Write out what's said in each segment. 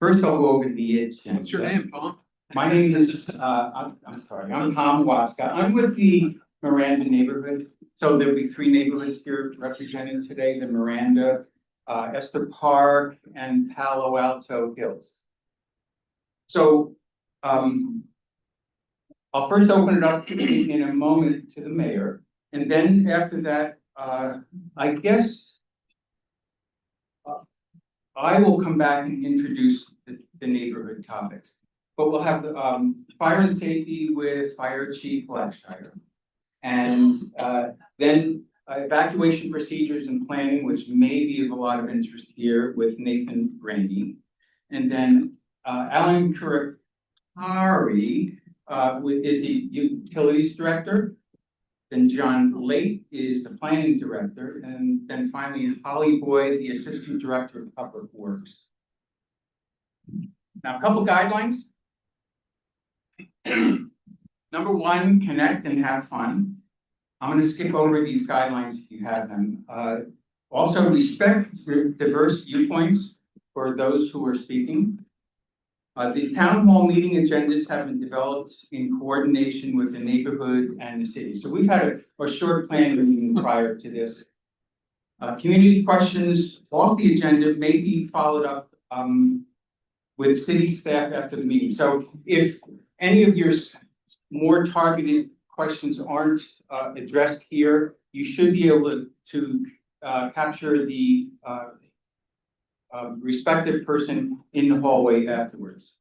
First, I'll go over the agenda. What's your name, Tom? My name is, I'm sorry, I'm Tom Watzka. I'm with the Miranda neighborhood. So there'll be three neighborhoods here represented today, the Miranda, Esther Park, and Palo Alto Hills. So, I'll first open it up in a moment to the mayor, and then after that, I guess I will come back and introduce the neighborhood topics. But we'll have the fire and safety with Fire Chief Blackshire. And then evacuation procedures and planning, which may be of a lot of interest here with Nathan Rainey. And then Alan Kurakari is the utilities director. Then John Lake is the planning director. And then finally, Holly Boyd, the assistant director of public works. Now, a couple guidelines. Number one, connect and have fun. I'm going to skip over these guidelines if you have them. Also, respect diverse viewpoints for those who are speaking. The town hall meeting agendas have been developed in coordination with the neighborhood and the city. So we've had a short planning meeting prior to this. Community questions off the agenda may be followed up with city staff after the meeting. So if any of your more targeted questions aren't addressed here, you should be able to capture the respective person in the hallway afterwards.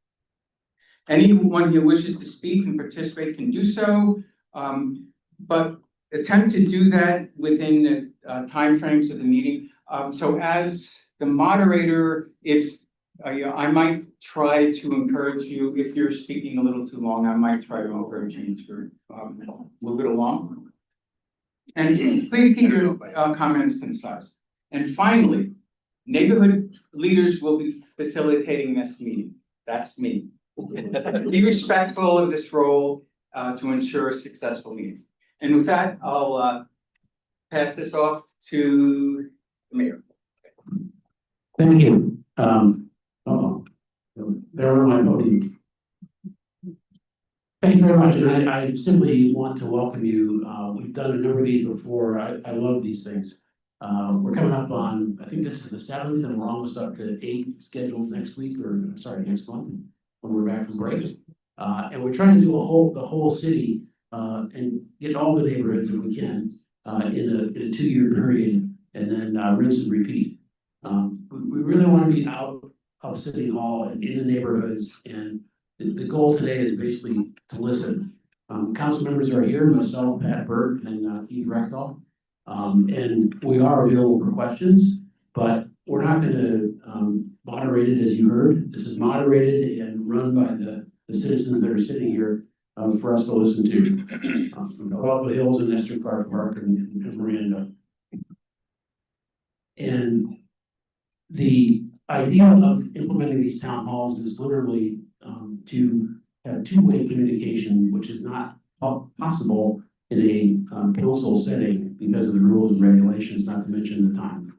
Anyone who wishes to speak and participate can do so, but attempt to do that within the timeframes of the meeting. So as the moderator, if I might try to encourage you, if you're speaking a little too long, I might try to encourage you to move it along. And please keep your comments concise. And finally, neighborhood leaders will be facilitating this meeting. That's me. Be respectful of this role to ensure a successful meeting. And with that, I'll pass this off to the mayor. Thank you. There were my podium. Thank you very much, and I simply want to welcome you. We've done a number of these before. I love these things. We're coming up on, I think this is the 7th, and we're almost up to 8 scheduled next week, or sorry, next month when we're back from break. And we're trying to do the whole city and get all the neighborhoods that we can in a 2-year period, and then rinse and repeat. We really want to be out of City Hall and in the neighborhoods, and the goal today is basically to listen. Council members are here, myself, Pat Burt, and Eve Rechtel. And we are available for questions, but we're not going to moderate it as you heard. This is moderated and run by the citizens that are sitting here for us to listen to. From Palo Alto Hills and Esther Clark Park and Miranda. And the idea of implementing these town halls is literally to have two-way communication, which is not possible in a council setting because of the rules and regulations, not to mention the time.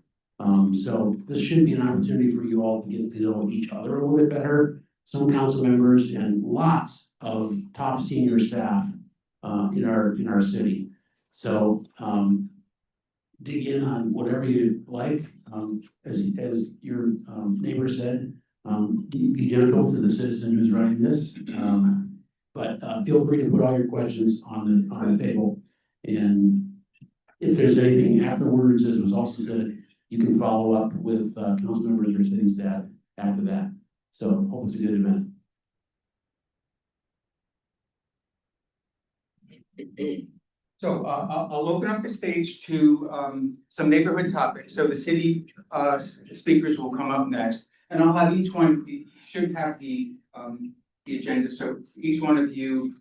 So this should be an opportunity for you all to get to know each other a little bit better. Some council members and lots of top senior staff in our city. So dig in on whatever you like. As your neighbor said, be gentle to the citizen who's running this. But feel free to put all your questions on the table. And if there's anything afterwards, as was also said, you can follow up with council members or city staff after that. So hope it's a good event. So I'll open up the stage to some neighborhood topics. So the city speakers will come up next, and I'll have each one. You should have the agenda. So each one of you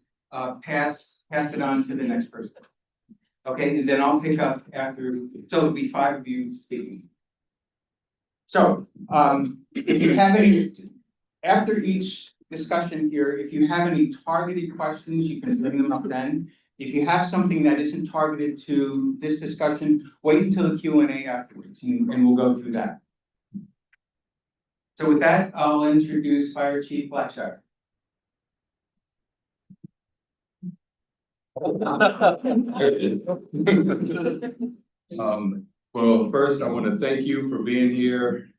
pass it on to the next person. Okay, and then I'll pick up after. So there'll be 5 of you speaking. So if you have any, after each discussion here, if you have any targeted questions, you can bring them up then. If you have something that isn't targeted to this discussion, wait until the Q&A afterwards, and we'll go through that. So with that, I'll introduce Fire Chief Blackshire. Well, first, I want to thank you for being here.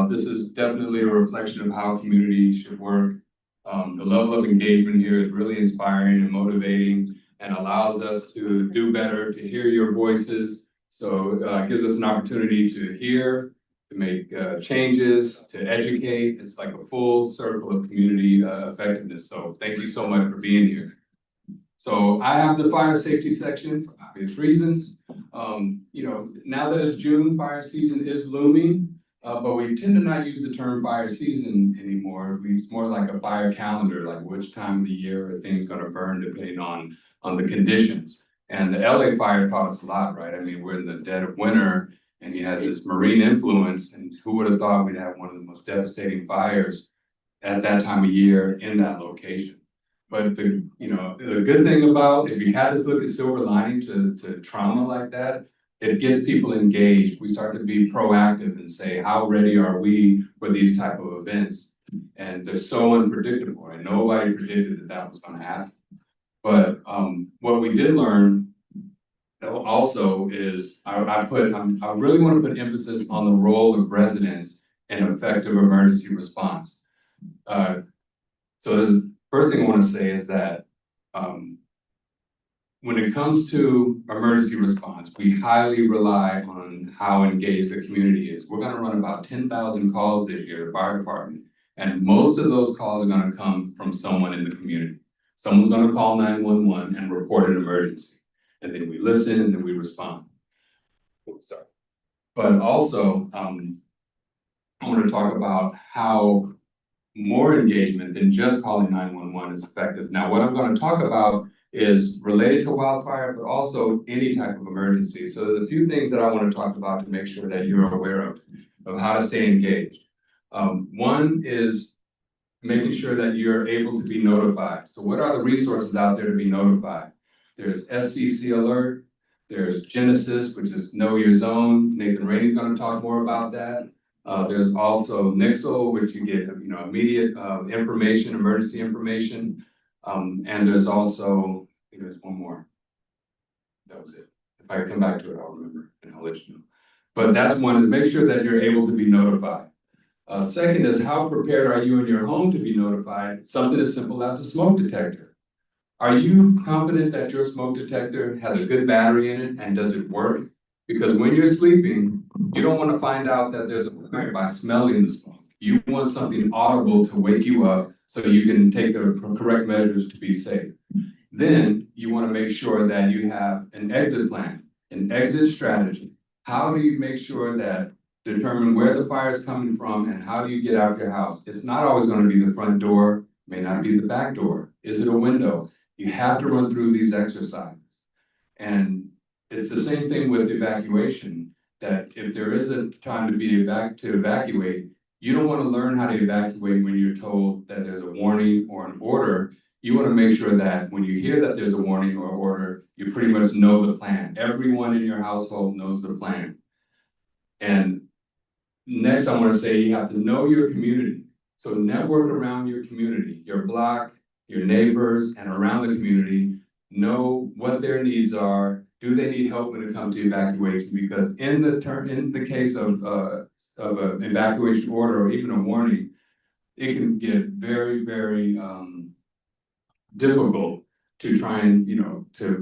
This is definitely a reflection of how community should work. The level of engagement here is really inspiring and motivating and allows us to do better, to hear your voices. So it gives us an opportunity to hear, to make changes, to educate. It's like a full circle of community effectiveness. So thank you so much for being here. So I have the fire safety section for obvious reasons. Now that it's June, fire season is looming, but we tend to not use the term fire season anymore. It's more like a fire calendar, like which time of the year are things gonna burn depending on the conditions. And the LA fire taught us a lot, right? I mean, we're in the dead of winter and you had this marine influence, and who would have thought we'd have one of the most devastating fires at that time of year in that location. But the good thing about, if you had this look at silver lining to trauma like that, it gets people engaged. We start to be proactive and say, how ready are we for these type of events? And they're so unpredictable, and nobody predicted that was going to happen. But what we did learn also is I really want to put emphasis on the role of residents in effective emergency response. So the first thing I want to say is that when it comes to emergency response, we highly rely on how engaged the community is. We're going to run about 10,000 calls this year, the fire department, and most of those calls are going to come from someone in the community. Someone's going to call 911 and report an emergency, and then we listen and then we respond. Oops, sorry. But also, I want to talk about how more engagement than just calling 911 is effective. Now, what I'm going to talk about is related to wildfire, but also any type of emergency. So there's a few things that I want to talk about to make sure that you're aware of how to stay engaged. One is making sure that you're able to be notified. So what are the resources out there to be notified? There's SCC Alert, there's Genesis, which is Know Your Zone. Nathan Rainey's going to talk more about that. There's also Nixle, which you get immediate information, emergency information. And there's also, I think there's one more. That was it. If I come back to it, I'll remember and I'll let you know. But that's one, is make sure that you're able to be notified. Second is, how prepared are you in your home to be notified? Something as simple as a smoke detector. Are you confident that your smoke detector has a good battery in it and does it work? Because when you're sleeping, you don't want to find out that there's a fire by smelling the smoke. You want something audible to wake you up so you can take the correct measures to be safe. Then you want to make sure that you have an exit plan, an exit strategy. How do you make sure that determine where the fire is coming from and how do you get out of your house? It's not always going to be the front door, may not be the back door. Is it a window? You have to run through these exercises. And it's the same thing with evacuation, that if there is a time to evacuate, you don't want to learn how to evacuate when you're told that there's a warning or an order. You want to make sure that when you hear that there's a warning or order, you pretty much know the plan. Everyone in your household knows the plan. And next, I want to say you have to know your community. So network around your community, your block, your neighbors, and around the community. Know what their needs are. Do they need help when it comes to evacuation? Because in the case of an evacuation order or even a warning, it can get very, very difficult to try and,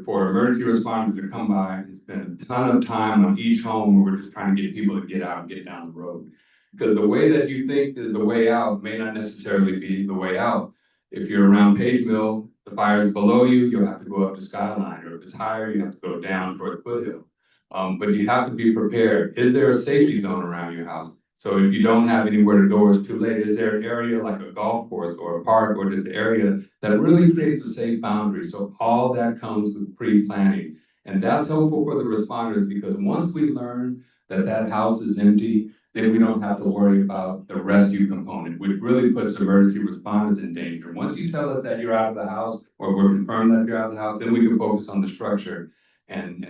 for emergency responders to come by and spend a ton of time on each home where we're just trying to get people to get out and get down the road. Because the way that you think is the way out may not necessarily be the way out. If you're around Page Mill, the fire is below you, you'll have to go up to Skyline, or if it's higher, you have to go down toward Foothill. But you have to be prepared. Is there a safety zone around your house? So if you don't have anywhere to go or it's too late, is there an area like a golf course or a park or just an area that really creates a safe boundary? So all that comes with pre-planning. And that's helpful for the responders, because once we learn that that house is empty, then we don't have to worry about the rescue component, which really puts emergency responders in danger. Once you tell us that you're out of the house, or we're confirmed that you're out of the house, then we can focus on the structure. And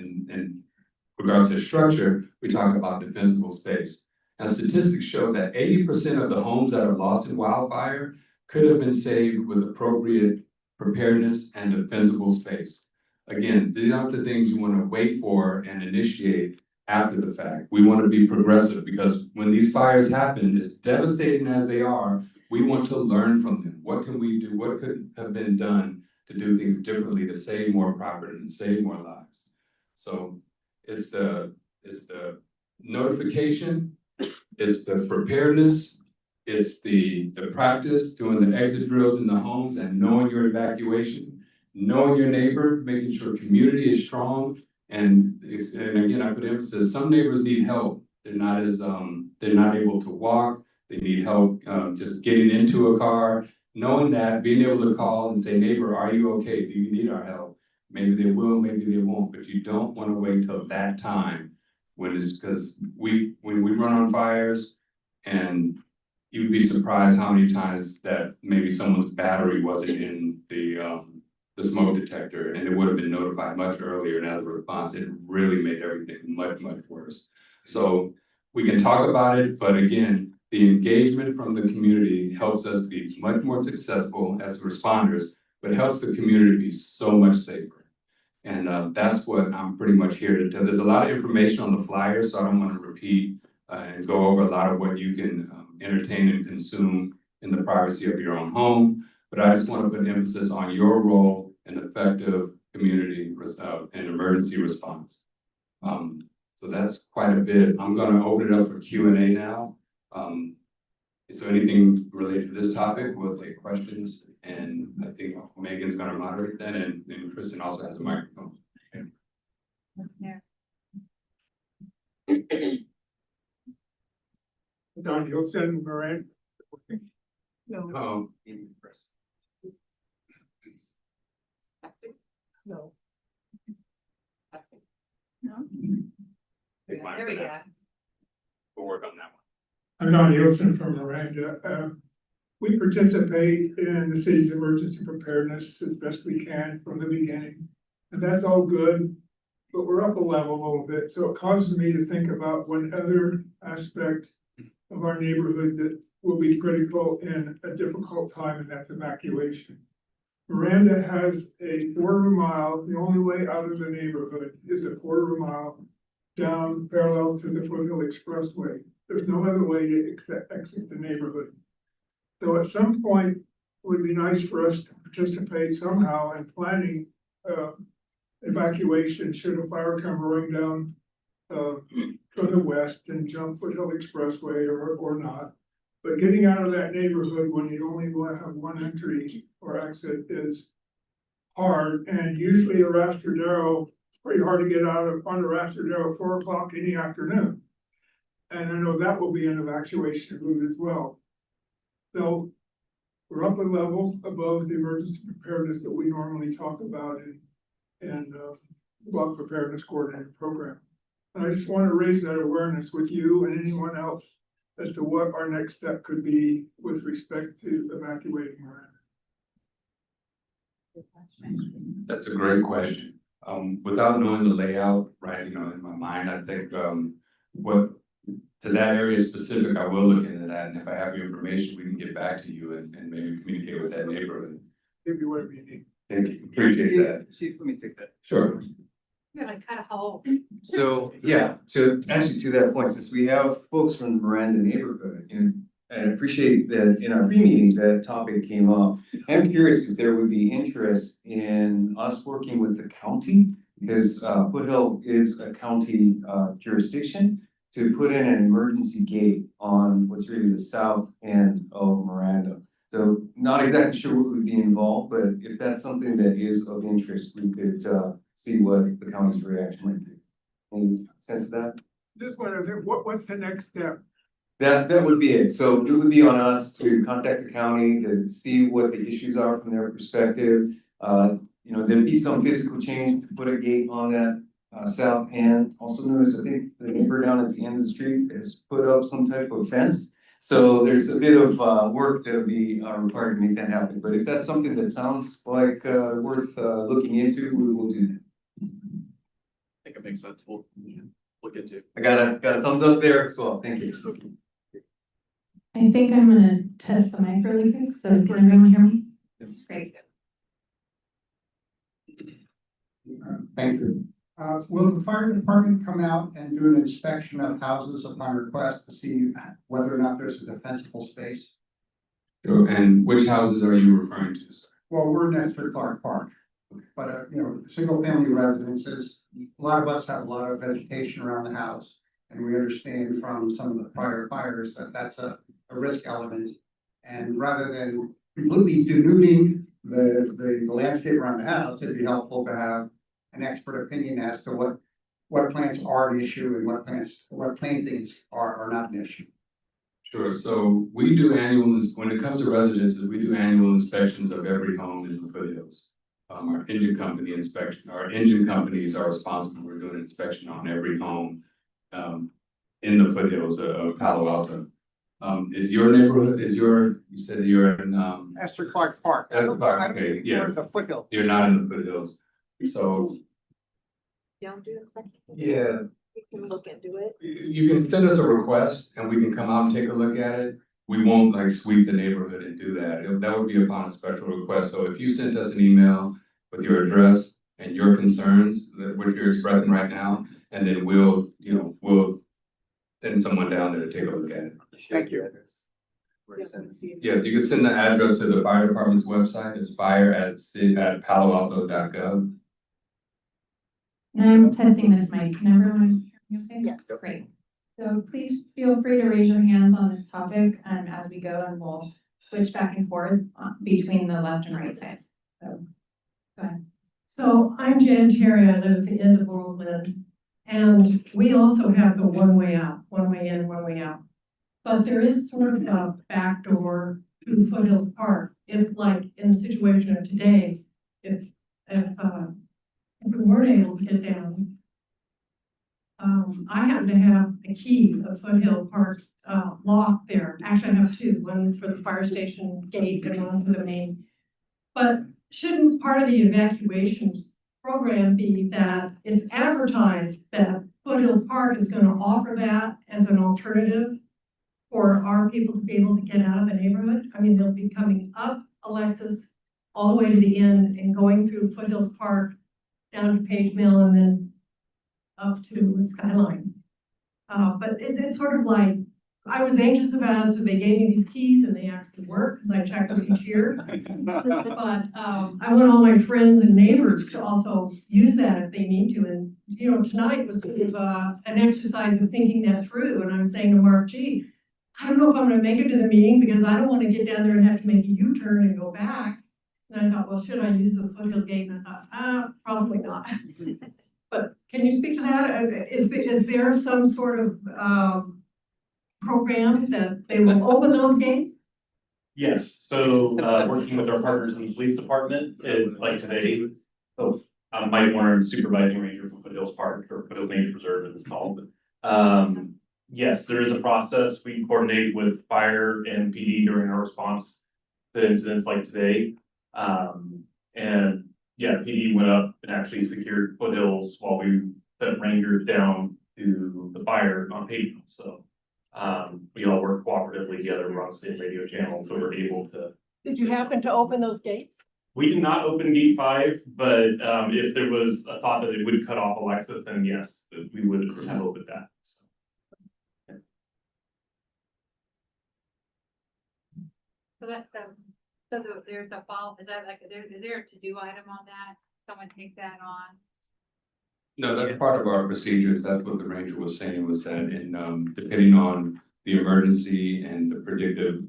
regards to structure, we talk about defensible space. And statistics show that 80% of the homes that are lost in wildfire could have been saved with appropriate preparedness and defensible space. Again, these aren't the things you want to wait for and initiate after the fact. We want to be progressive because when these fires happen, as devastating as they are, we want to learn from them. What can we do? What could have been done to do things differently to save more property and save more lives? So it's the notification, it's the preparedness, it's the practice, doing the exit drills in the homes and knowing your evacuation, knowing your neighbor, making sure community is strong. And again, I put emphasis, some neighbors need help. They're not able to walk. They need help just getting into a car. Knowing that, being able to call and say, neighbor, are you okay? Do you need our help? Maybe they will, maybe they won't, but you don't want to wait till that time when it's because when we run on fires, and you'd be surprised how many times that maybe someone's battery wasn't in the smoke detector, and it would have been notified much earlier, and as a response, it really made everything much, much worse. So we can talk about it, but again, the engagement from the community helps us be much more successful as responders, but helps the community be so much safer. And that's what I'm pretty much here to tell. There's a lot of information on the flyer, so I don't want to repeat and go over a lot of what you can entertain and consume in the privacy of your own home. But I just want to put emphasis on your role in effective community and emergency response. So that's quite a bit. I'm going to open it up for Q&A now. So anything related to this topic, we'll take questions. And I think Megan's going to moderate that, and Kristen also has a microphone. Don, you'll send Miranda. No. No. No. There we go. We'll work on that one. I'm Don Nielsen from Miranda. We participate in the city's emergency preparedness as best we can from the beginning. And that's all good, but we're up a level a little bit. So it causes me to think about one other aspect of our neighborhood that will be critical in a difficult time, and that's evacuation. Miranda has a quarter of a mile. The only way out of the neighborhood is a quarter of a mile down parallel to the Foothill Expressway. There's no other way to exit the neighborhood. So at some point, it would be nice for us to participate somehow in planning evacuation should a fire come roaring down from the west and jump Foothill Expressway or not. But getting out of that neighborhood when you only have one entry or exit is hard. And usually Arastradero, it's pretty hard to get out of on Arastradero at 4 o'clock in the afternoon. And I know that will be an evacuation route as well. So we're up a level above the emergency preparedness that we normally talk about in block preparedness coordinated program. And I just want to raise that awareness with you and anyone else as to what our next step could be with respect to evacuating Miranda. That's a great question. Without knowing the layout, right, in my mind, I think what to that area specific, I will look into that. And if I have your information, we can get back to you and maybe communicate with that neighborhood. Give you whatever you need. Thank you. Appreciate that. Chief, let me take that. Sure. You're gonna cut a hole. So, yeah, to actually to that point, since we have folks from the Miranda neighborhood, and I appreciate that in our pre-meetings, that topic came up. I'm curious if there would be interest in us working with the county, because Foothill is a county jurisdiction, to put in an emergency gate on what's really the south end of Miranda. So not exactly sure what would be involved, but if that's something that is of interest, we could see what the county's reaction might be. Any sense of that? Just wondering, what's the next step? That would be it. So it would be on us to contact the county to see what the issues are from their perspective. There'd be some physical change to put a gate on that south end. Also notice, I think the neighbor down at the end of the street has put up some type of fence. So there's a bit of work that'll be required to make that happen. But if that's something that sounds like worth looking into, we will do that. I think it makes sense. We'll look into. I got a thumbs up there as well, thank you. I think I'm gonna test the mic really quick, so can everyone hear me? Great. Thank you. Will the fire department come out and do an inspection of houses upon request to see whether or not there's a defensible space? Sure, and which houses are you referring to, sir? Well, we're in Esther Clark Park, but single family residences, a lot of us have a lot of vegetation around the house. And we understand from some of the prior fires that that's a risk element. And rather than completely denuding the landscape around the house, it'd be helpful to have an expert opinion as to what plants are an issue and what plantings are not an issue. Sure, so we do when it comes to residences, we do annual inspections of every home in the foothills. Our engine companies are responsible for doing an inspection on every home in the foothills of Palo Alto. Is your neighborhood, you said you're in Esther Clark Park. Esther Clark, okay, yeah. The foothill. You're not in the foothills, so Don't do inspection. yeah. We can look into it. You can send us a request and we can come out and take a look at it. We won't like sweep the neighborhood and do that. That would be upon a special request. So if you sent us an email with your address and your concerns, what you're expressing right now, and then we'll send someone down there to take a look at it. Thank you. Yeah, you can send the address to the fire department's website. It's fire@paloalto.gov. And I'm testing this mic. Can everyone hear me okay? Yes. Great. So please feel free to raise your hands on this topic as we go, and we'll switch back and forth between the left and right sides. So, go ahead. So I'm Jan Terry, I live at the end of Oakland, and we also have the one way out, one way in, one way out. But there is sort of a back door to Foothills Park, if like in the situation of today, if we weren't able to get down. I happen to have a key of Foothill Park lock there. Actually, I have two, one for the fire station gate and one for the main. But shouldn't part of the evacuations program be that it's advertised that Foothills Park is going to offer that as an alternative for our people to be able to get out of the neighborhood? I mean, they'll be coming up Alexis all the way to the end and going through Foothills Park down to Page Mill and then up to the Skyline. But it's sort of like, I was anxious about it, so they gave me these keys and they actually work because I check them each year. But I want all my friends and neighbors to also use that if they need to. And, tonight was sort of an exercise of thinking that through. And I was saying to Mark, gee, I don't know if I'm going to make it to the meeting because I don't want to get down there and have to make a U-turn and go back. And I thought, well, should I use the Foothill Gate? And I thought, probably not. But can you speak to that? Is there some sort of program that they will open those gates? Yes, so working with our partners in the police department, like today, Mike Warren, supervising ranger for Foothills Park or Foothills Nature Preserve as it's called. Yes, there is a process. We coordinate with fire and PD during our response to incidents like today. And yeah, PD went up and actually secured Foothills while we sent rangers down to the fire on pavement. So we all work cooperatively together. We're on the same radio channel, so we're able to. Did you happen to open those gates? We did not open gate 5, but if there was a thought that it would cut off Alexis, then yes, we would have opened that. So that's there's a fall, is that like, is there a to-do item on that? Someone take that on? No, that's part of our procedures. That's what the ranger was saying, was that in depending on the emergency and the predictive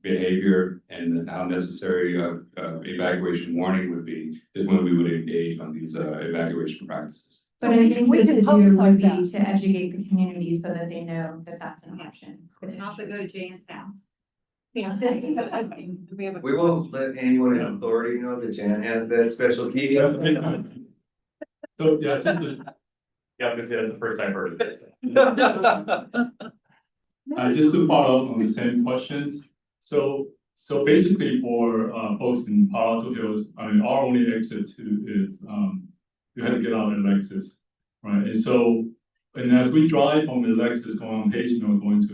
behavior and how necessary evacuation warning would be, is when we would engage on these evacuation practices. But I think We the can to-do would publicize be that. to educate the community so that they know that that's an option. And also go to Jan's house. Yeah. We won't let anyone in authority know that Jan has that special key. So yeah, just because that's the first I've heard of this. Just to follow up on the same questions. So basically for folks in Palo Alto Hills, I mean, our only exit is you have to get out at Alexis, right? And so And as we drive from Alexis going on Page Mill, going to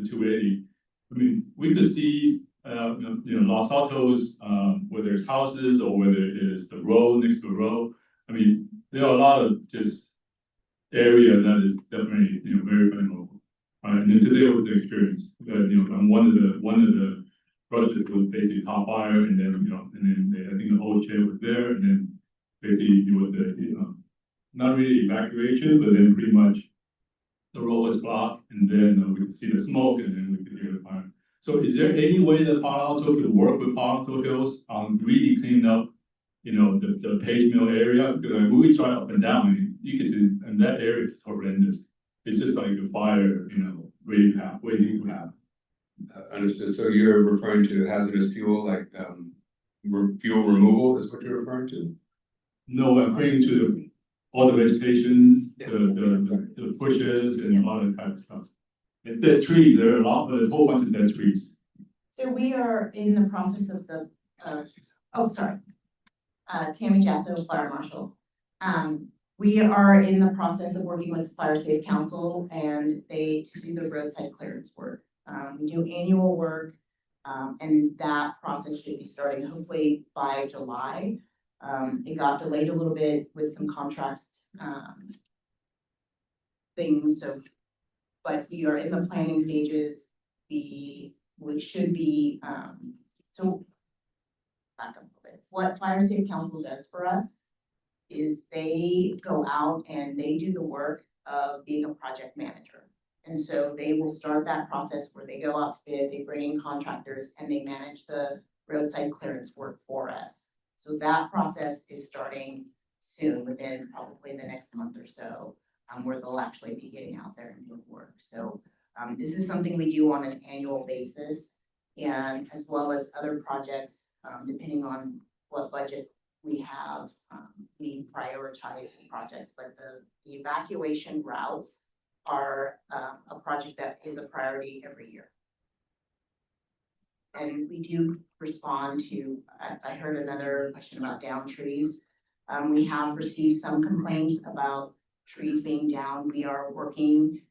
280, I mean, we could see, Los Altos, whether there's houses or whether it is the road next to the road. I mean, there are a lot of just area that is definitely, very vulnerable. And then today was the experience that, and one of the projects was basically top fire, and then, I think the whole chair was there, and then basically it was not really evacuation, but then pretty much the road was blocked, and then we could see the smoke, and then we could hear the fire. So is there any way that Palo Alto could work with Palo Alto Hills on really cleaning up, the Page Mill area? Because when we try up and down, I mean, you could just, and that area is horrendous. It's just like a fire, waiting to happen. Understood. So you're referring to hazardous fuel, like fuel removal is what you're referring to? No, I'm referring to all the vegetations, the bushes and all that type of stuff. It's dead trees, there are there's a whole bunch of dead trees. So we are in the process of Tammy Jasso, Fire Marshal. We are in the process of working with Fire Safe Council to do the roadside clearance work. We do annual work, and that process should be starting hopefully by July. It got delayed a little bit with some contracts, things, but we are in the planning stages. We should be, so back up a bit. What Fire Safe Council does for us is they go out and they do the work of being a project manager. And so they will start that process where they go out to bid, they bring in contractors, and they manage the roadside clearance work for us. So that process is starting soon, within probably the next month or so, where they'll actually be getting out there and doing work. So this is something we do on an annual basis, and as well as other projects, depending on what budget we have, we prioritize projects, but the evacuation routes are a project that is a priority every year. And we do respond to, I heard another question about down trees. We have received some complaints about trees being down. We are working,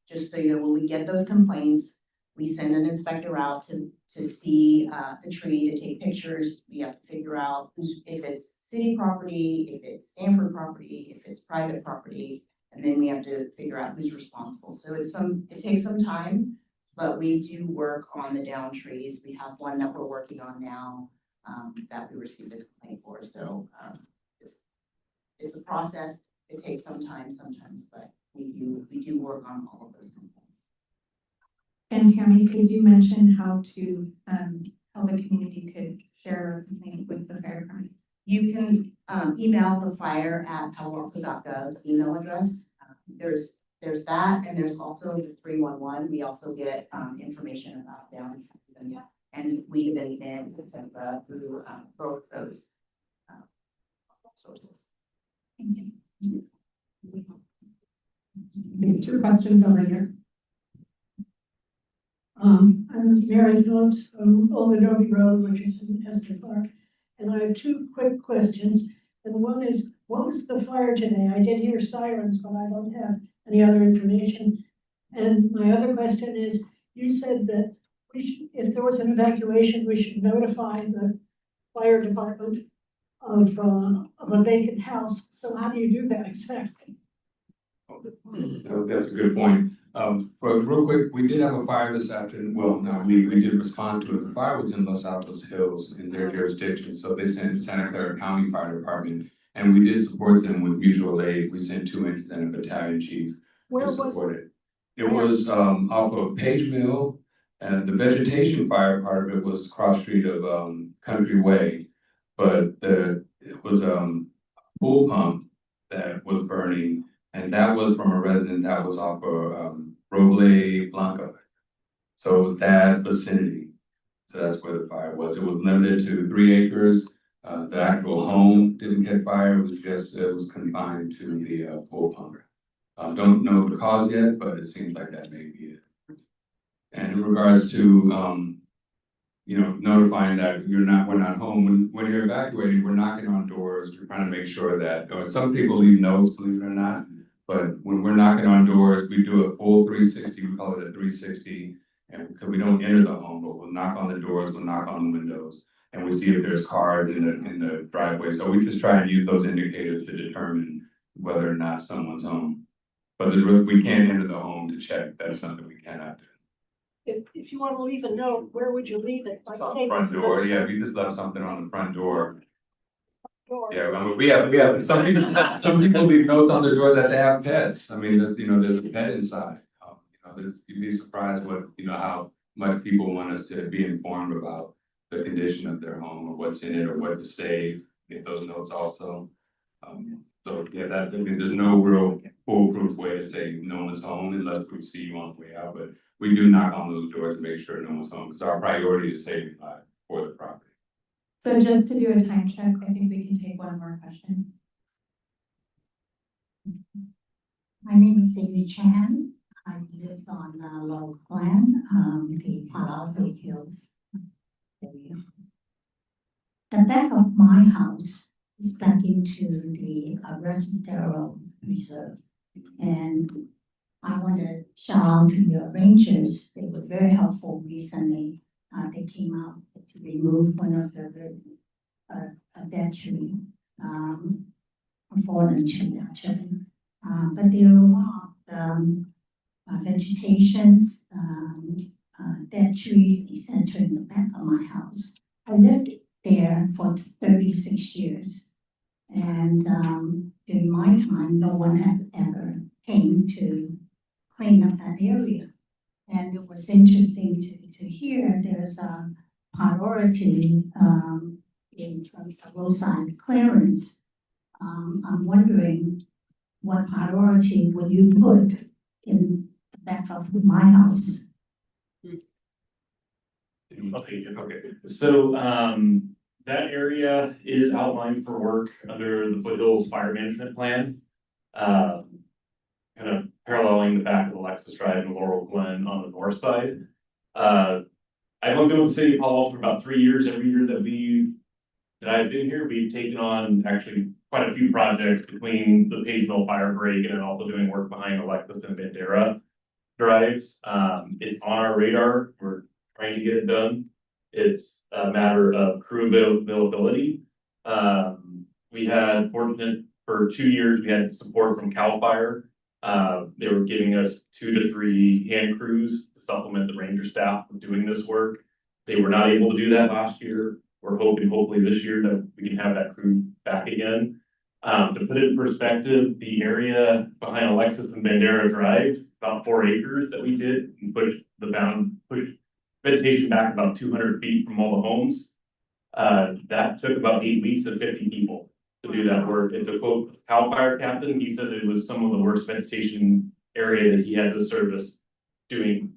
just so you know, when we get those complaints, we send an inspector out to see the tree, to take pictures. We have to figure out if it's city property, if it's Stanford property, if it's private property, and then we have to figure out who's responsible. So it takes some time, but we do work on the down trees. We have one that we're working on now that we received a complaint for. So it's a process. It takes some time sometimes, but we do work on all of those complaints. And Tammy, could you mention how the community could share a complaint with the fire department? You can email the fire at paloalto.gov email address. There's that, and there's also the 311. We also get information about them, and we then etc. through both those sources. Thank you. Two questions over here. I'm Mary Phillips from Old Adobe Road, which is in Esther Clark. And I have two quick questions. And one is, what was the fire today? I did hear sirens, but I don't have any other information. And my other question is, you said that if there was an evacuation, we should notify the fire department of a vacant house. So how do you do that exactly? That's a good point. But real quick, we did have a fire this afternoon. Well, no, we did respond to it. The fire was in Los Altos Hills in their jurisdiction. So they sent Santa Clara County Fire Department, and we did support them with mutual aid. We sent 2 engines and a battalion chief to support it. It was off of Page Mill, and the vegetation fire part of it was cross street of Country Way, but it was a pool pump that was burning. And that was from a resident that was off of Roble Blanca. So it was that vicinity. So that's where the fire was. It was limited to 3 acres. The actual home didn't get fire. It was confined to the pool pump. Don't know the cause yet, but it seems like that may be it. And in regards to notifying that we're not home. When you're evacuating, we're knocking on doors. We're trying to make sure that some people leave notes, believe it or not. But when we're knocking on doors, we do a full 360. We call it a 360. And because we don't enter the home, but we'll knock on the doors, we'll knock on the windows, and we see if there's cars in the driveway. So we just try and use those indicators to determine whether or not someone's home. But we can't enter the home to check. That's something we cannot do. If you want to leave a note, where would you leave it? Like, It's on hey, the front door. Yeah, if you just left something on the front door. door. Yeah, I mean, we have some people leave notes on their door that they have pets. I mean, there's a pet inside. You'd be surprised what, how much people want us to be informed about the condition of their home or what's in it or what to save. Get those notes also. So yeah, I mean, there's no real foolproof way to say no one's home unless we see you on the way out. But we do knock on those doors to make sure no one's home because our priority is saving lives for the property. So just to do a time check, I think we can take one more question. My name is Amy Chan. I live on Long Glen, the Palo Alto Hills area. The back of my house is back into the residential reserve. And I want to shout out to your rangers. They were very helpful recently. They came out to remove one of the a dead tree, a fallen tree actually. But there are a lot of vegetations, dead trees, etc. in the back of my house. I lived there for 36 years. And in my time, no one had ever came to clean up that area. And it was interesting to hear there's a priority in terms of roadside clearance. I'm wondering what priority would you put in the back of my house? I'll take it. Okay, so that area is outlined for work under the Foothills Fire Management Plan. Kind of paralleling the back of the Lexus Drive and Laurel Glen on the north side. I've only been with the city of Palo Alto for about 3 years. Every year that I've been here, we've taken on actually quite a few projects between the Pageville Fire Break and also doing work behind Alexis and Bandera drives. It's on our radar. We're trying to get it done. It's a matter of crew availability. We had fortunate for 2 years, we had support from CAL FIRE. They were giving us 2 to 3 hand crews to supplement the ranger staff with doing this work. They were not able to do that last year. We're hoping hopefully this year that we can have that crew back again. To put it in perspective, the area behind Alexis and Bandera Drive, about 4 acres that we did and push vegetation back about 200 feet from all the homes. That took about 8 weeks and 50 people to do that work. And to quote the CAL FIRE captain, he said it was some of the worst vegetation area that he had to service doing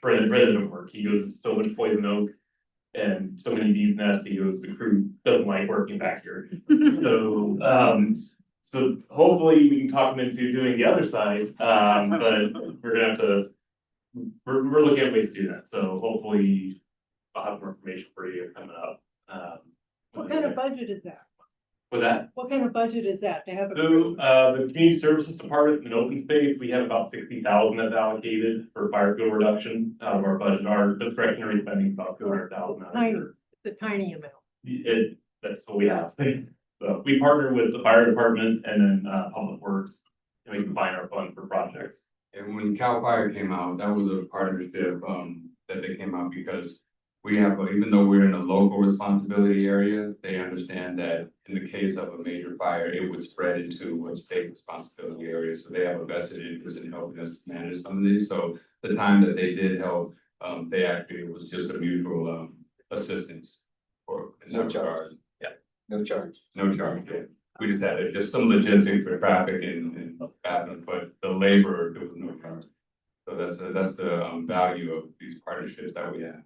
predative work. He goes, it's so much poison oak and so many bees nests. He goes, the crew doesn't like working back here. So hopefully we can talk them into doing the other side. But we're gonna have to, we're looking at ways to do that. So hopefully I'll have more information for you coming up. What kind of budget is that? For that? What kind of budget is that to have a? So, the community services department in open space, we have about 60,000 that's allocated for fire fuel reduction out of our budget. Our discretionary spending is about 200,000 out of Tiny, here. it's a tiny amount. That's what we have. So we partner with the fire department and then, public works, and we combine our funds for projects. And when CAL FIRE came out, that was a partnership that they came out because we have, even though we're in a local responsibility area, they understand that in the case of a major fire, it would spread into a state responsibility area. So they have a vested interest in helping us manage some of these. So the time that they did help, they actually, it was just a mutual assistance for no charge. Yeah, no charge. No charge. Yeah. We just had it, just some logistics for traffic and bathroom, but the labor, there was no charge. So that's the value of these partnerships that we have.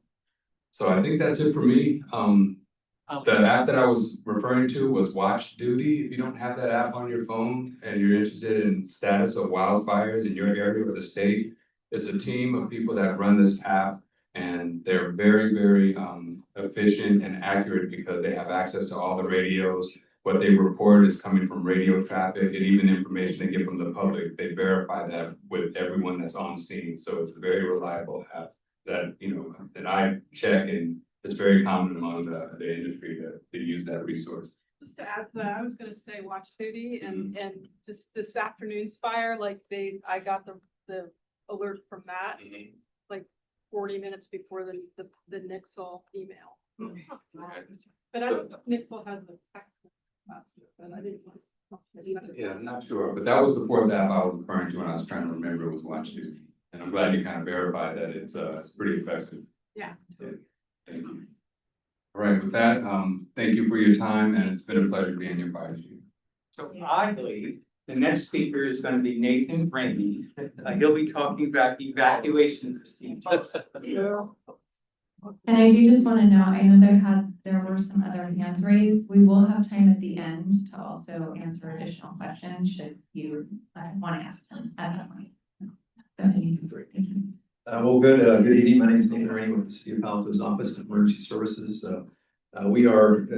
So I think that's it for me. The app that I was referring to was Watch Duty. If you don't have that app on your phone and you're interested in status of wildfires in your area or the state, it's a team of people that run this app, and they're very, very efficient and accurate because they have access to all the radios. what they report is coming from radio traffic and even information they get from the public. They verify that with everyone that's on scene. So it's a very reliable app that, you know, that I check, and it's very common among the industry to use that resource. Just to add to that, I was gonna say Watch City and just this afternoon's fire, like I got the alert from that like 40 minutes before the Nixle email. But I don't know if Nixle has the text. But I didn't. Yeah, I'm not sure, but that was the fourth app I was referring to when I was trying to remember it was Watch Duty. And I'm glad you kind of verified that it's pretty effective. Yeah. Thank you. All right, with that, thank you for your time, and it's been a pleasure being your fire chief. So I believe the next speaker is going to be Nathan Rainey. He'll be talking about evacuation procedures. And I do just want to know, I know there were some other hands raised. We will have time at the end to also answer additional questions should you want to ask them at that point. Go ahead. Thank you. Well, good evening. My name is Nathan Rainey with the City of Palo Alto's Office of Emergency Services. We are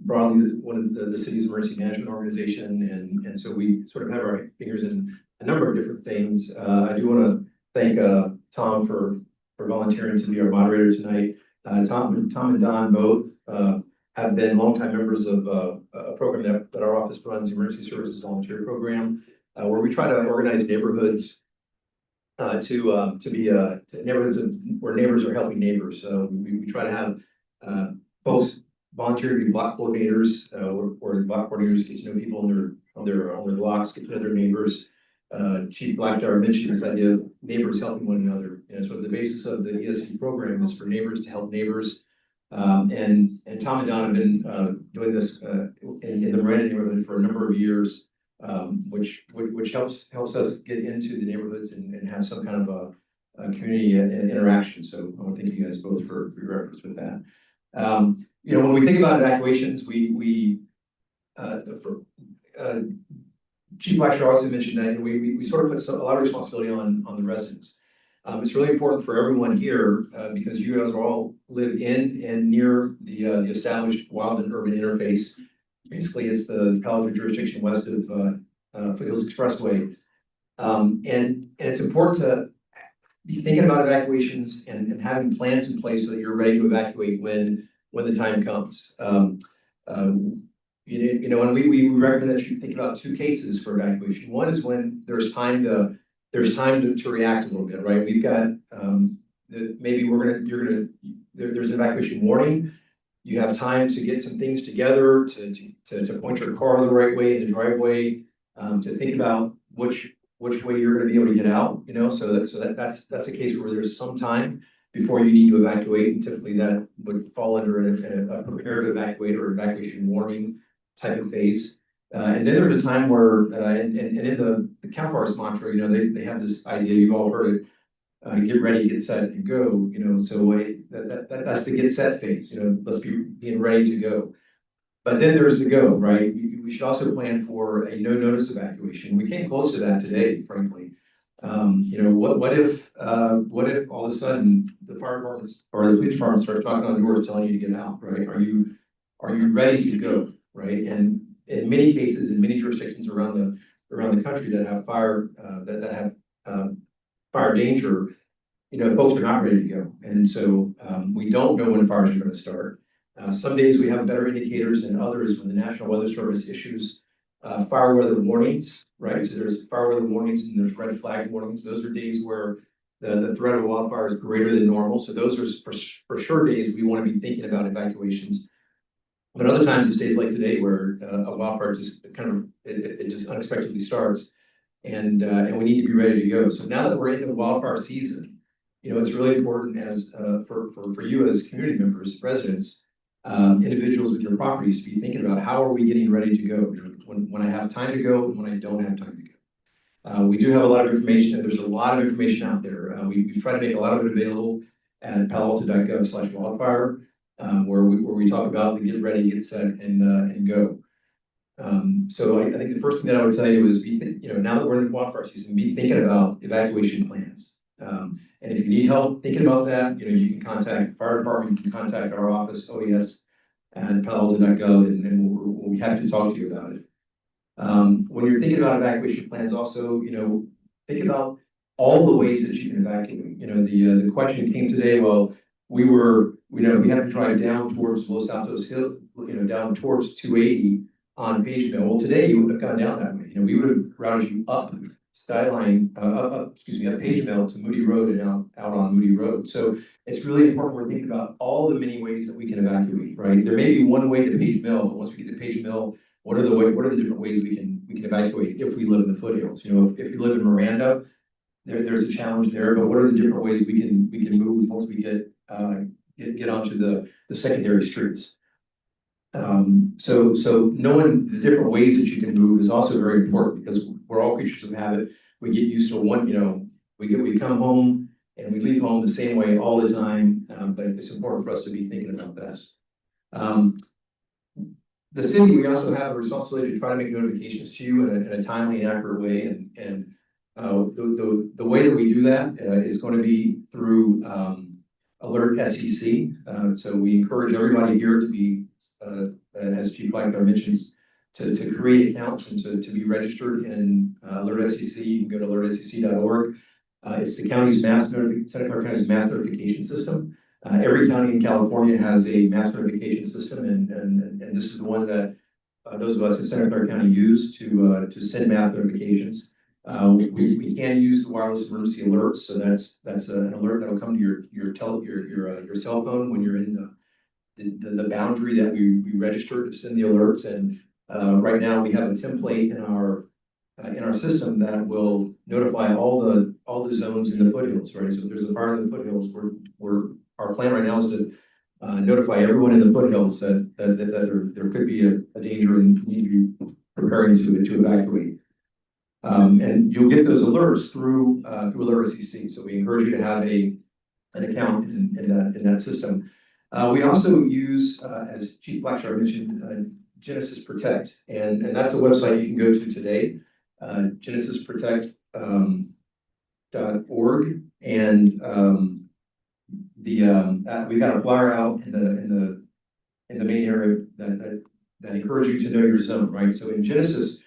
broadly one of the city's emergency management organization, and so we sort of have our fingers in a number of different things. I do want to thank Tom for volunteering to be our moderator tonight. Tom and Don both have been longtime members of a program that our office runs, the Emergency Services Volunteer Program, where we try to organize neighborhoods to be neighborhoods where neighbors are helping neighbors. So we try to have folks volunteer to be block coordinators, where block coordinators get to know people on their blocks, get to know their neighbors. Chief Blackjar mentioned this idea of neighbors helping one another. And so the basis of the ESV program is for neighbors to help neighbors. And Tom and Don have been doing this in the Miranda neighborhood for a number of years. Which helps us get into the neighborhoods and have some kind of a community interaction. So I want to thank you guys both for your efforts with that. You know, when we think about evacuations, Chief Blackshaw also mentioned that we sort of put a lot of responsibility on the residents. It's really important for everyone here because you guys all live in and near the established wild and urban interface. Basically, it's the Palo Alto jurisdiction west of Foothills Expressway. And it's important to be thinking about evacuations and having plans in place so that you're ready to evacuate when the time comes. You know, and we recommend that you think about two cases for evacuation. One is when there's time to react a little bit, right? We've got maybe there's an evacuation warning. You have time to get some things together, to point your car the right way in the driveway, to think about which way you're going to be able to get out. You know, so that's a case where there's some time before you need to evacuate, and typically that would fall under a prepared to evacuate or evacuation warning type of phase. And then there's a time where, and in the Cal Fire's mantra, you know, they have this idea, you've all heard it, get ready, get set, and go. You know, so that's the get set phase. You know, let's be being ready to go. But then there's the go, right? We should also plan for a no notice evacuation. We came close to that today, frankly. You know, what if all of a sudden the fire departments or the police department starts knocking on doors telling you to get out, right? Are you ready to go, right? And in many cases, in many jurisdictions around the country that have fire that have fire danger, you know, folks are not ready to go, and so we don't know when fires are going to start. Some days we have better indicators than others when the National Weather Service issues fire weather warnings, right? So there's fire weather warnings and there's red flag warnings. Those are days where the threat of wildfire is greater than normal. So those are for sure days we want to be thinking about evacuations. But other times it's days like today where a wildfire just kind of it just unexpectedly starts, and we need to be ready to go. So now that we're in the wildfire season, you know, it's really important as for you as community members, residents, individuals with your properties to be thinking about how are we getting ready to go when I have time to go and when I don't have time to go. We do have a lot of information. There's a lot of information out there. We try to make a lot of it available at paloalto.gov/wildfire, where we talk about the get ready, get set, and go. So I think the first thing that I would tell you is now that we're in wildfire season, be thinking about evacuation plans. And if you need help thinking about that, you know, you can contact the fire department, you can contact our office, OES, at paloalto.gov, and we'll be happy to talk to you about it. When you're thinking about evacuation plans, also, think about all the ways that you can evacuate. The question came today, well, we had to drive down towards Los Altos Hill, down towards 280 on Page Mill. Well, today you wouldn't have gone down that way. We would have routed you up up Page Mill to Moody Road and out on Moody Road. So it's really important we're thinking about all the many ways that we can evacuate, right? There may be one way to Page Mill, but once we get to Page Mill, what are the different ways we can evacuate if we live in the foothills? If you live in Miranda, there's a challenge there, but what are the different ways we can move once we get onto the secondary streets? So knowing the different ways that you can move is also very important, because we're all creatures of habit. We get used to one, we come home and we leave home the same way all the time, but it's important for us to be thinking about that. The city, we also have a responsibility to try to make notifications to you in a timely and accurate way, and the way that we do that is going to be through Alert SEC. So we encourage everybody here to be, as Chief Blackmore mentions, to create accounts and to be registered in Alert SEC. You can go to alertsec.org. It's the county's Santa Clara County's mass notification system. Every county in California has a mass notification system, and this is the one that those of us in Santa Clara County use to send mass notifications. We can use the wireless emergency alerts, so that's an alert that will come to your cell phone when you're in the boundary that we register to send the alerts. And right now we have a template in our system that will notify all the zones in the foothills, right? So if there's a fire in the foothills, our plan right now is to notify everyone in the foothills that there could be a danger and we need to be preparing to evacuate. And you'll get those alerts through Alert SEC. So we encourage you to have an account in that system. We also use, as Chief Blackshire mentioned, Genesis Protect, and that's a website you can go to today, genesisprotect.org, and we've got a flyer out in the main area that encourage you to know your zone, right? So in Genesis,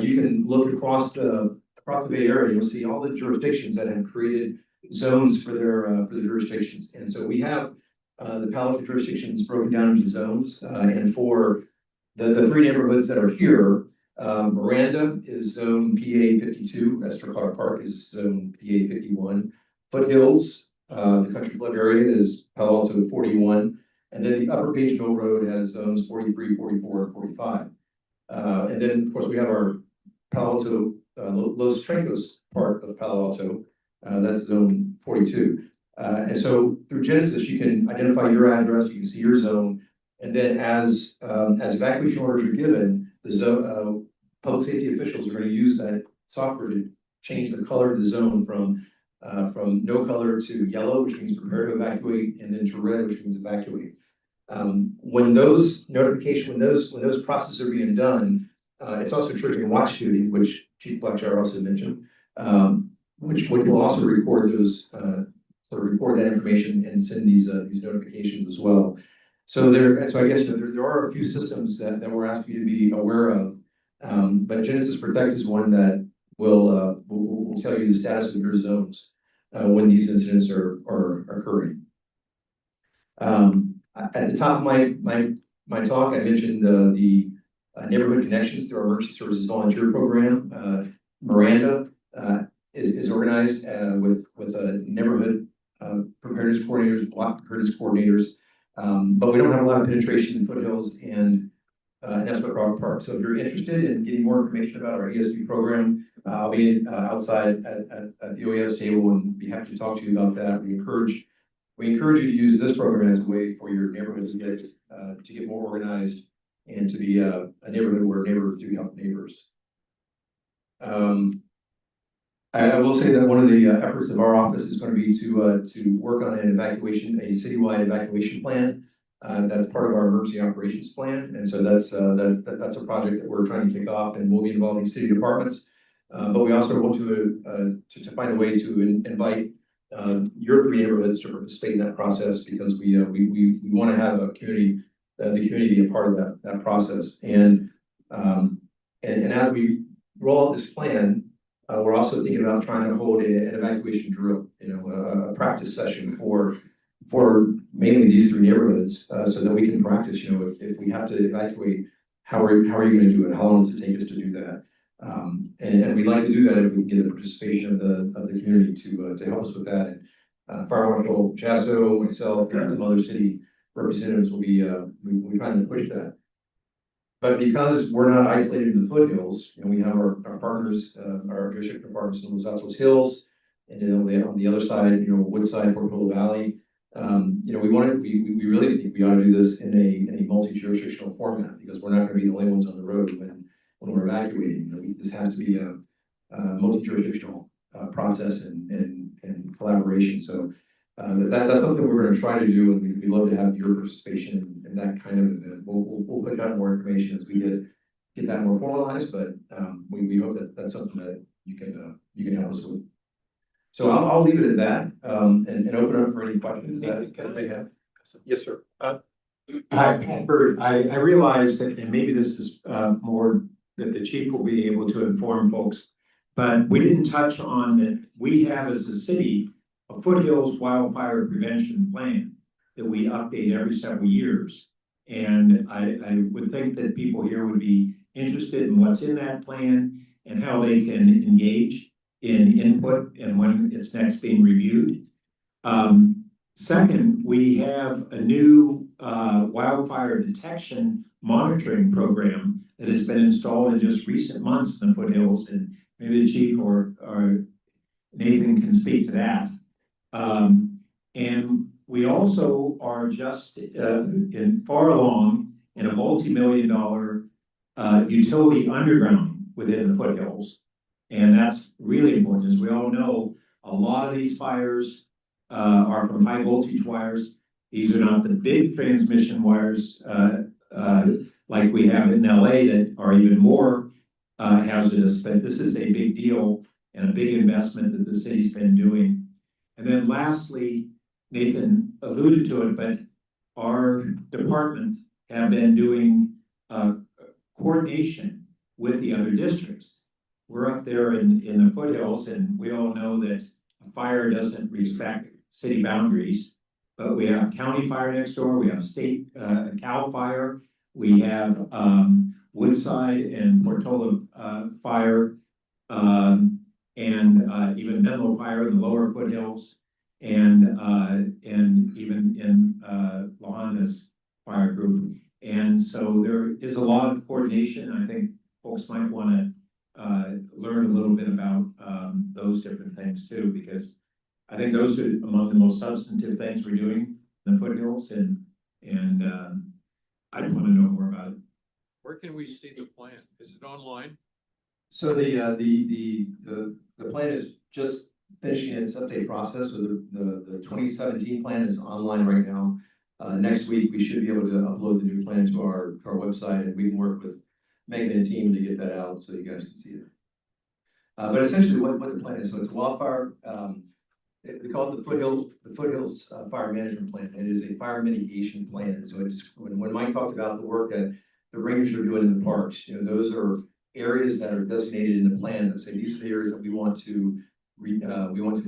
you can look across the Bay Area, you'll see all the jurisdictions that have created zones for their jurisdictions. And so we have the Palo Alto jurisdictions broken down into zones, and for the three neighborhoods that are here, Miranda is zone PA 52, Esther Clark Park is zone PA 51, Foothills, the Country Club area is Palo Alto 41, and then the Upper Page Mill Road has zones 43, 44, and 45. And then, of course, we have our Palo Alto, Los Trancos part of Palo Alto, that's zone 42. And so through Genesis, you can identify your address, you can see your zone, and then as evacuation orders are given, the zone, public safety officials are going to use that software to change the color of the zone from no color to yellow, which means prepare to evacuate, and then to red, which means evacuate. When those processes are being done, it's also triggering watch duty, which Chief Blackshire also mentioned, which will also record record that information and send these notifications as well. So I guess there are a few systems that we're asking you to be aware of, but Genesis Protect is one that will tell you the status of your zones when these incidents are occurring. At the top of my talk, I mentioned the neighborhood connections through our emergency services volunteer program. Miranda is organized with a neighborhood preparedness coordinators, block preparedness coordinators, but we don't have a lot of penetration in foothills and Esther Park. So if you're interested in getting more information about our ESP program, I'll be outside at the OES table and be happy to talk to you about that. We encourage you to use this program as a way for your neighborhood to get more organized and to be a neighborhood where neighbors do help neighbors. I will say that one of the efforts of our office is going to be to work on a citywide evacuation plan. That's part of our emergency operations plan, and so that's a project that we're trying to kick off, and we'll be involving city departments. But we also want to find a way to invite your three neighborhoods to participate in that process, because we want to have a community the community be a part of that process. And as we roll out this plan, we're also thinking about trying to hold an evacuation drill, a practice session for mainly these 3 neighborhoods, so that we can practice, if we have to evacuate, how are you gonna do it? How long does it take us to do that? And we'd like to do that if we can get the participation of the community to help us with that. And Fire Marshal Chasso, myself, and some other city representatives will be we trying to push that. But because we're not isolated in the foothills, we have our partners, our district partners in Los Altos Hills, and then on the other side, Woodside, Portola Valley. We really think we ought to do this in a multi-jurisdictional format, because we're not going to be the only ones on the road when we're evacuating. This has to be a multi-jurisdictional process and collaboration. So that's something we're going to try to do, and we'd love to have your participation in that kind of event. We'll put out more information as we get that more formalized, but we hope that that's something that you can help us with. So I'll leave it at that, and open up for any questions that anybody have. Yes, sir. Hi, Pat. I realize that, and maybe this is more that the chief will be able to inform folks, but we didn't touch on that we have as a city a foothills wildfire prevention plan that we update every several years. And I would think that people here would be interested in what's in that plan and how they can engage in input and when it's next being reviewed. Second, we have a new wildfire detection monitoring program that has been installed in just recent months in the foothills, and maybe the chief or Nathan can speak to that. And we also are just far along in a multi-million-dollar utility underground within the foothills. And that's really important. As we all know, a lot of these fires are from high voltage wires. These are not the big transmission wires like we have in LA that are even more hazardous, but this is a big deal and a big investment that the city's been doing. And then lastly, Nathan alluded to it, but our department have been doing coordination with the other districts. We're up there in the foothills, and we all know that a fire doesn't respect city boundaries, but we have county fire next door, we have state Cal fire, we have Woodside and Portola fire, and even Menlo fire in the lower foothills, and even in Lahanda's fire group. And so there is a lot of coordination. I think folks might want to learn a little bit about those different things too, because I think those are among the most substantive things we're doing in the foothills, and I want to know more about it. Where can we see the plan? Is it online? So the plan is just finishing its update process. So the 2017 plan is online right now. Next week we should be able to upload the new plan to our website, and we can work with Megan and team to get that out so you guys can see it. But essentially what the plan is, so it's a wildfire, we call it the Foothills Fire Management Plan. It is a fire mitigation plan. So it's when Mike talked about the work that the rangers are doing in the parks, those are areas that are designated in the plan that say these are the areas that we want to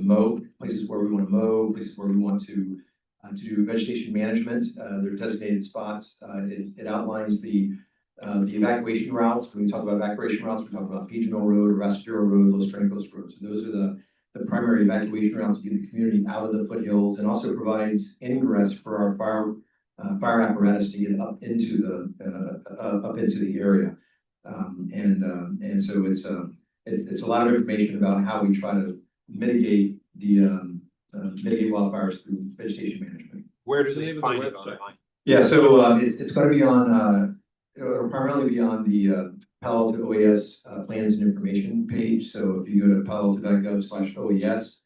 mow, places where we want to mow, places where we want to do vegetation management. They're designated spots. It outlines the evacuation routes. When we talk about evacuation routes, we talk about Pigeon Mill Road, Rastero Road, Los Trancos Road. So those are the primary evacuation routes to get the community out of the foothills, and also provides ingress for our fire apparatus to get up into the area. And so it's a lot of information about how we try to mitigate wildfires through vegetation management. Where does it find it online? Yeah, so it's going to be on it'll primarily be on the Palo Alto OAS plans and information page. So if you go to paloalto.gov/OAS,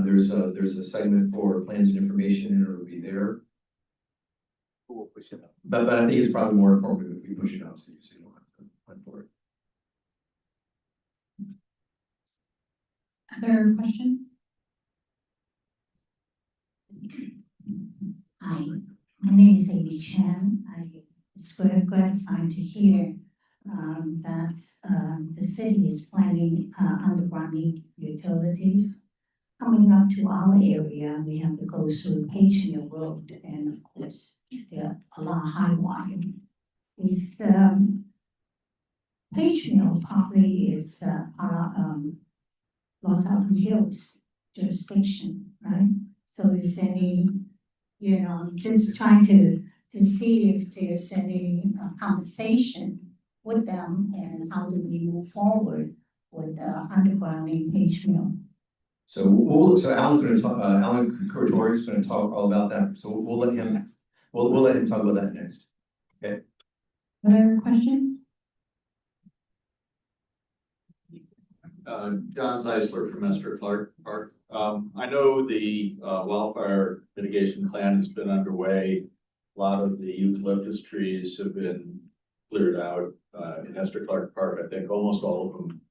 there's a segment for plans and information, and it'll be there. We'll push it up. But I think it's probably more informative if we push it out so you don't have to hunt for it. Other questions? Hi, my name is Amy Chen. I very gratifying to hear that the city is planning underground utilities. Coming up to our area, we have to go through Page Mill Road, and of course, there are a lot of high wire. Is Page Mill property is Palo Alto Hills jurisdiction, right? So is any, just trying to see if there's any conversation with them and how do we move forward with underground in Page Mill. So Alan's gonna talk, Alan Curtori is gonna talk all about that, so we'll let him, we'll let him talk about that next. Okay. Other questions? John Zeisler from Esther Clark Park. I know the wildfire mitigation plan has been underway. A lot of the eucalyptus trees have been cleared out in Esther Clark Park. I think almost all of them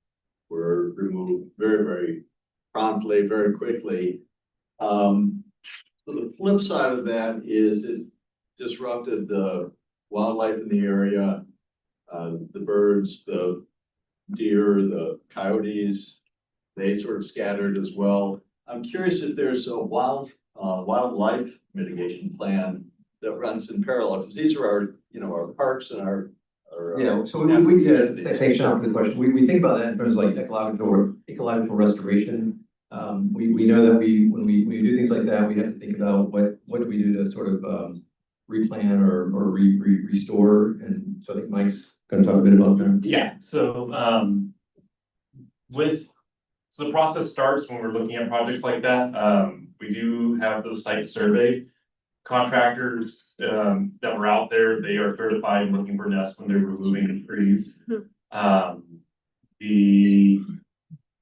were removed very, very promptly, very quickly. So the flip side of that is it disrupted the wildlife in the area, the birds, the deer, the coyotes, they sort of scattered as well. I'm curious if there's a wildlife mitigation plan that runs in parallel, because these are our, our parks and our. So thanks, Sean, for the question. We think about that in terms of like ecological restoration. We know that when we do things like that, we have to think about what do we do to sort of replan or restore. And so I think Mike's going to talk a bit about that. Yeah, so the process starts when we're looking at projects like that. We do have those sites surveyed. Contractors that were out there, they are certified in looking for nests when they're removing trees. The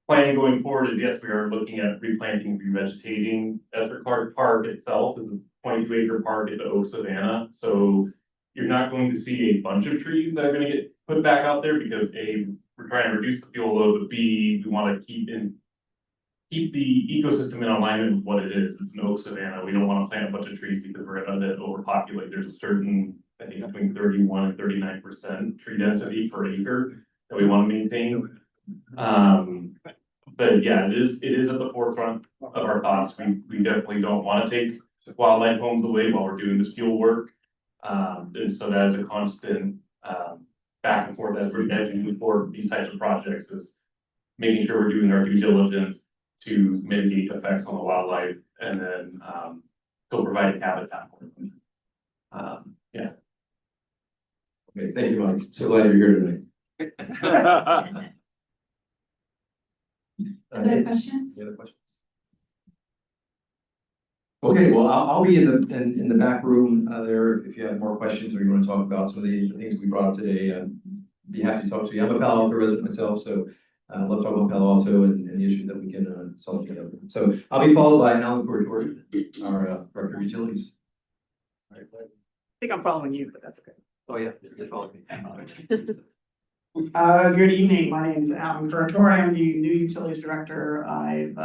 plan going forward is, yes, we are looking at replanting, revegetating. Esther Clark Park itself is a 22-acre park at the Oak Savannah. So you're not going to see a bunch of trees that are going to get put back out there because A, we're trying to reduce the fuel load, but B, we want to keep the ecosystem in alignment with what it is. It's an oak savanna. We don't want to plant a bunch of trees because we're going to overpopulate. There's a certain, I think between 31 and 39% tree density per acre that we want to maintain. But yeah, it is at the forefront of our thoughts. We definitely don't want to take wildlife homes away while we're doing this fuel work. And so that is a constant back and forth as we're edging forward these types of projects, is making sure we're doing our due diligence to mitigate effects on the wildlife and then still providing habitat for them. Yeah. Okay, thank you, Mike. So glad you're here tonight. Other questions? Any other questions? Okay, well, I'll be in the back room there if you have more questions or you want to talk about some of the things we brought up today. I'd be happy to talk to you. I'm a Palo Alto resident myself, so I love talking about Palo Alto and the issues that we can solve together. So I'll be followed by Alan Corritori, our Director of Utilities. I think I'm following you, but that's okay. Oh yeah, you're following me. Good evening. My name is Alan Curratore. I'm the new utilities director. I've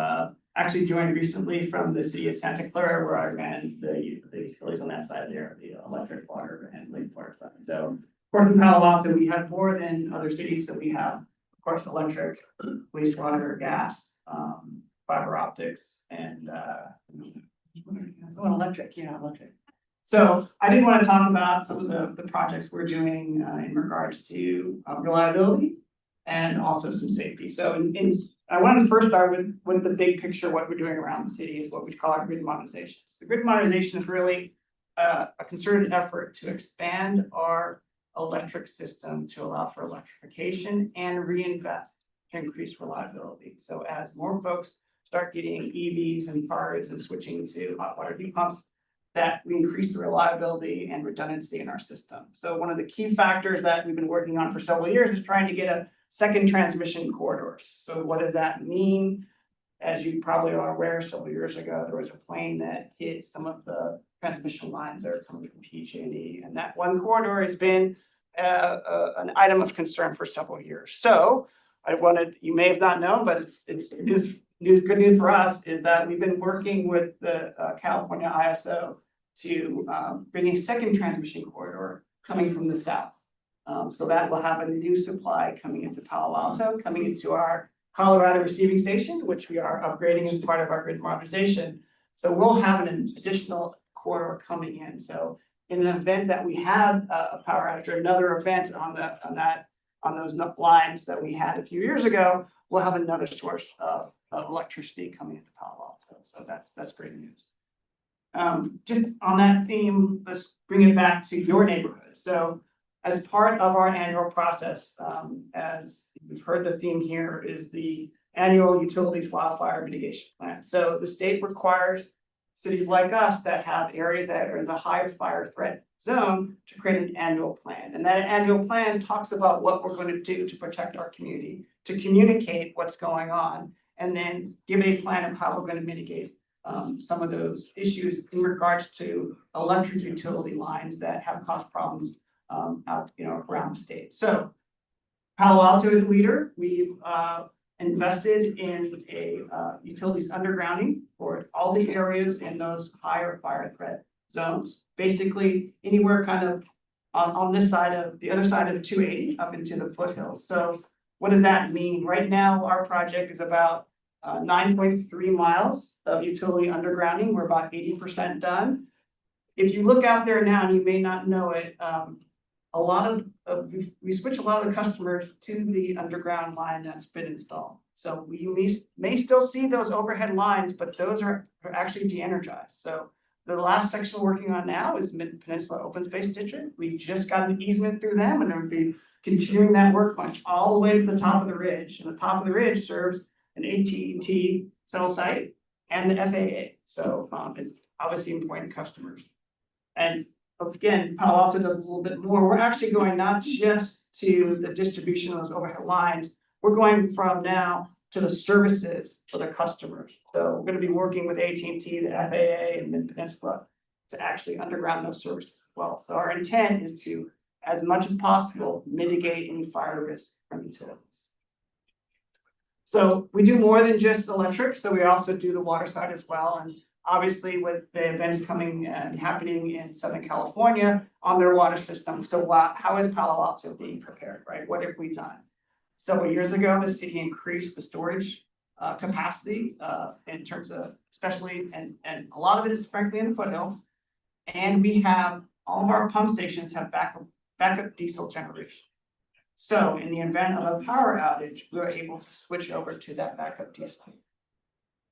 actually joined recently from the city of Santa Clara, where I ran the utilities on that side there, the electric, water, and wastewater side. So, of course, in Palo Alto, we have more than other cities. So we have, of course, electric, wastewater, gas, fiber optics, and electric. So I did want to talk about some of the projects we're doing in regards to reliability and also some safety. So I wanted to first start with the big picture. What we're doing around the city is what we call our grid modernization. So the grid modernization is really a concerted effort to expand our electric system to allow for electrification and reinvest to increase reliability. So as more folks start getting EVs and cars and switching to hot water heat pumps, that we increase the reliability and redundancy in our system. So one of the key factors that we've been working on for several years is trying to get a second transmission corridor. So what does that mean? As you probably are aware, several years ago, there was a plane that hit some of the transmission lines that are coming from PG&E, and that one corridor has been an item of concern for several years. So you may have not known, but it's good news for us is that we've been working with the California ISO to bring a second transmission corridor coming from the south. So that will have a new supply coming into Palo Alto, coming into our Colorado receiving station, which we are upgrading as part of our grid modernization. So we'll have an additional corridor coming in. So in an event that we had a power outage or another event on those lines that we had a few years ago, we'll have another source of electricity coming into Palo Alto. So that's great news. Just on that theme, let's bring it back to your neighborhood. So as part of our annual process, as we've heard, the theme here is the annual utilities wildfire mitigation plan. So the state requires cities like us that have areas that are in the higher fire threat zone to create an annual plan. And that annual plan talks about what we're going to do to protect our community, to communicate what's going on, and then give a plan of how we're going to mitigate some of those issues in regards to electric utility lines that have caused problems out, around the state. So Palo Alto is a leader. We've invested in a utilities undergrounding for all the areas in those higher fire threat zones. Basically, anywhere kind of on this side of the other side of 280 up into the foothills. So what does that mean? Right now, our project is about 9.3 miles of utility undergrounding. We're about 80% done. If you look out there now, and you may not know it, a lot of we switch a lot of the customers to the underground line that's been installed. So you may still see those overhead lines, but those are actually de-energized. So the last section we're working on now is Mid-Peninsula Open Space District. We just got an easement through them, and we'll be continuing that work bunch all the way to the top of the ridge. And the top of the ridge serves an AT&T cell site and the FAA. So it's obviously important customers. And again, Palo Alto does a little bit more. We're actually going not just to the distribution of those overhead lines, we're going from now to the services for the customers. So we're going to be working with AT&T, the FAA, and Mid-Peninsula to actually underground those services as well. So our intent is to, as much as possible, mitigate any fire risk from utilities. So we do more than just electric, so we also do the water side as well. And obviously with the events coming and happening in Southern California on their water system. So how is Palo Alto being prepared, right? What have we done? Several years ago, the city increased the storage capacity in terms of especially, and a lot of it is frankly in the foothills. And we have all of our pump stations have backup diesel generation. So in the event of a power outage, we're able to switch over to that backup diesel.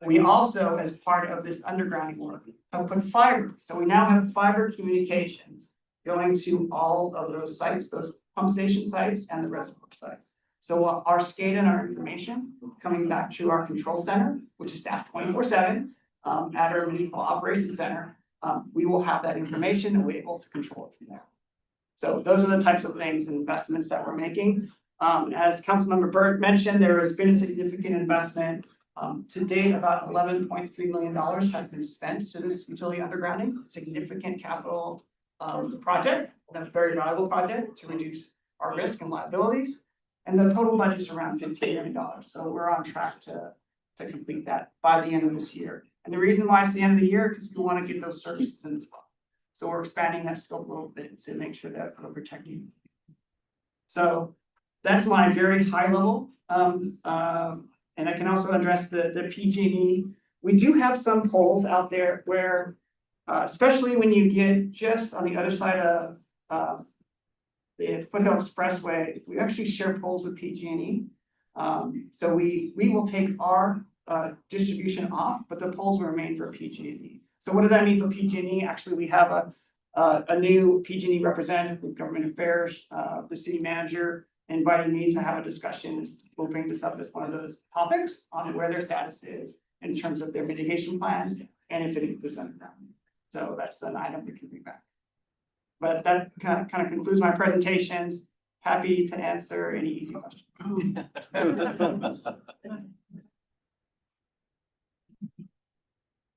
We also, as part of this undergrounding work, have put fiber. So we now have fiber communications going to all of those sites, those pump station sites and the reservoir sites. So our SCADA and our information coming back to our control center, which is staffed 24/7 at our municipal operations center, we will have that information and we're able to control it from there. So those are the types of things and investments that we're making. As Councilmember Burt mentioned, there has been a significant investment. To date, about $11.3 million has been spent to this utility undergrounding, significant capital project, and a very valuable project to reduce our risk and liabilities. And the total budget is around $15 million. So we're on track to complete that by the end of this year. And the reason why it's the end of the year, because we want to get those services in as well. So we're expanding that scope a little bit to make sure that we're protecting. So that's my very high level. And I can also address the PG&E. We do have some poles out there where, especially when you get just on the other side of the Foothill Expressway, we actually share poles with PG&E. So we will take our distribution off, but the poles will remain for PG&E. So what does that mean for PG&E? Actually, we have a new PG&E representative with government affairs. The city manager invited me to have a discussion. We'll bring this up as one of those topics on where their status is in terms of their mitigation plans and if it includes underground. So that's an item we can bring back. But that kind of concludes my presentations. Happy to answer any easy questions.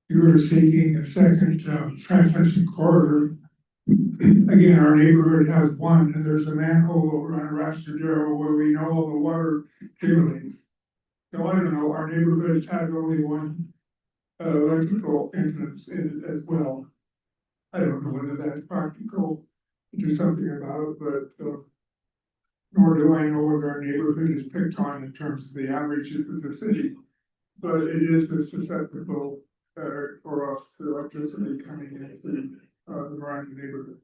You were seeking a second transmission corridor. Again, our neighborhood has one, and there's a manhole over on Rastradero where we know all the water accumulates. So I don't know, our neighborhood has only one electrical entrance in it as well. I don't know whether that's practical do something about it, but, nor do I know whether our neighborhood is picked on in terms of the averages of the city. But it is a susceptible, for us, to electricity coming into, the Miranda neighborhood.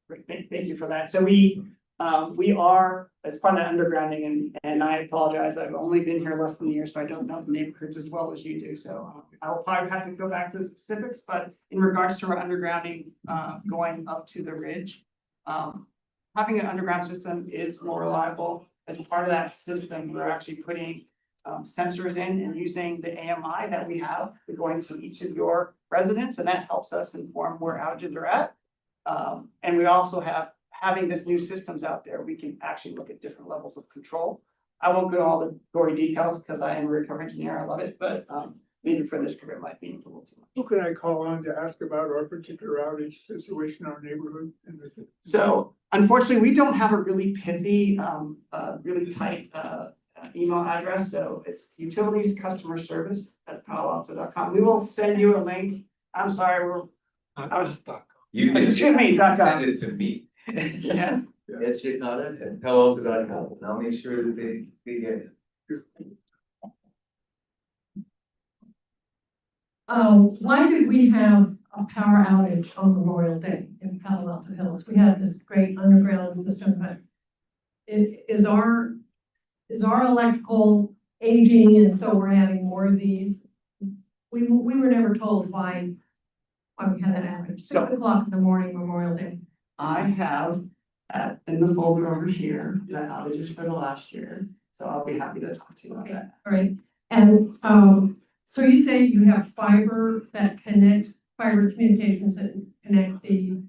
Great, thank you for that. So we are, as part of that undergrounding, and I apologize, I've only been here less than a year, so I don't know the neighborhoods as well as you do. So I will probably have to go back to the specifics, but in regards to our undergrounding, going up to the ridge, having an underground system is more reliable. As part of that system, we're actually putting sensors in and using the AMI that we have going to each of your residents, and that helps us inform where outages are at. And we also have, having this new systems out there, we can actually look at different levels of control. I won't go into all the gory details because I am a recovery engineer, I love it, but maybe for this career might be a little too much. Who can I call on to ask about our particular outage situation in our neighborhood? So unfortunately, we don't have a really pithy, really tight email address, so it's utilitiescustomerservice@paloalto.com. We will send you a link. I'm sorry, You can excuse me, send it to me. Yeah. It's at paloalto.com, and I'll make sure that they get it. Why did we have a power outage on Memorial Day in Palo Alto Hills? We had this great underground system, but is our electrical aging, and so we're having more of these? We were never told why we had that outage. 6 o'clock in the morning, Memorial Day. I have in the folder over here, the outages for the last year, so I'll be happy to talk to you about that. All right, and so you say you have fiber that connects, fiber communications that connect the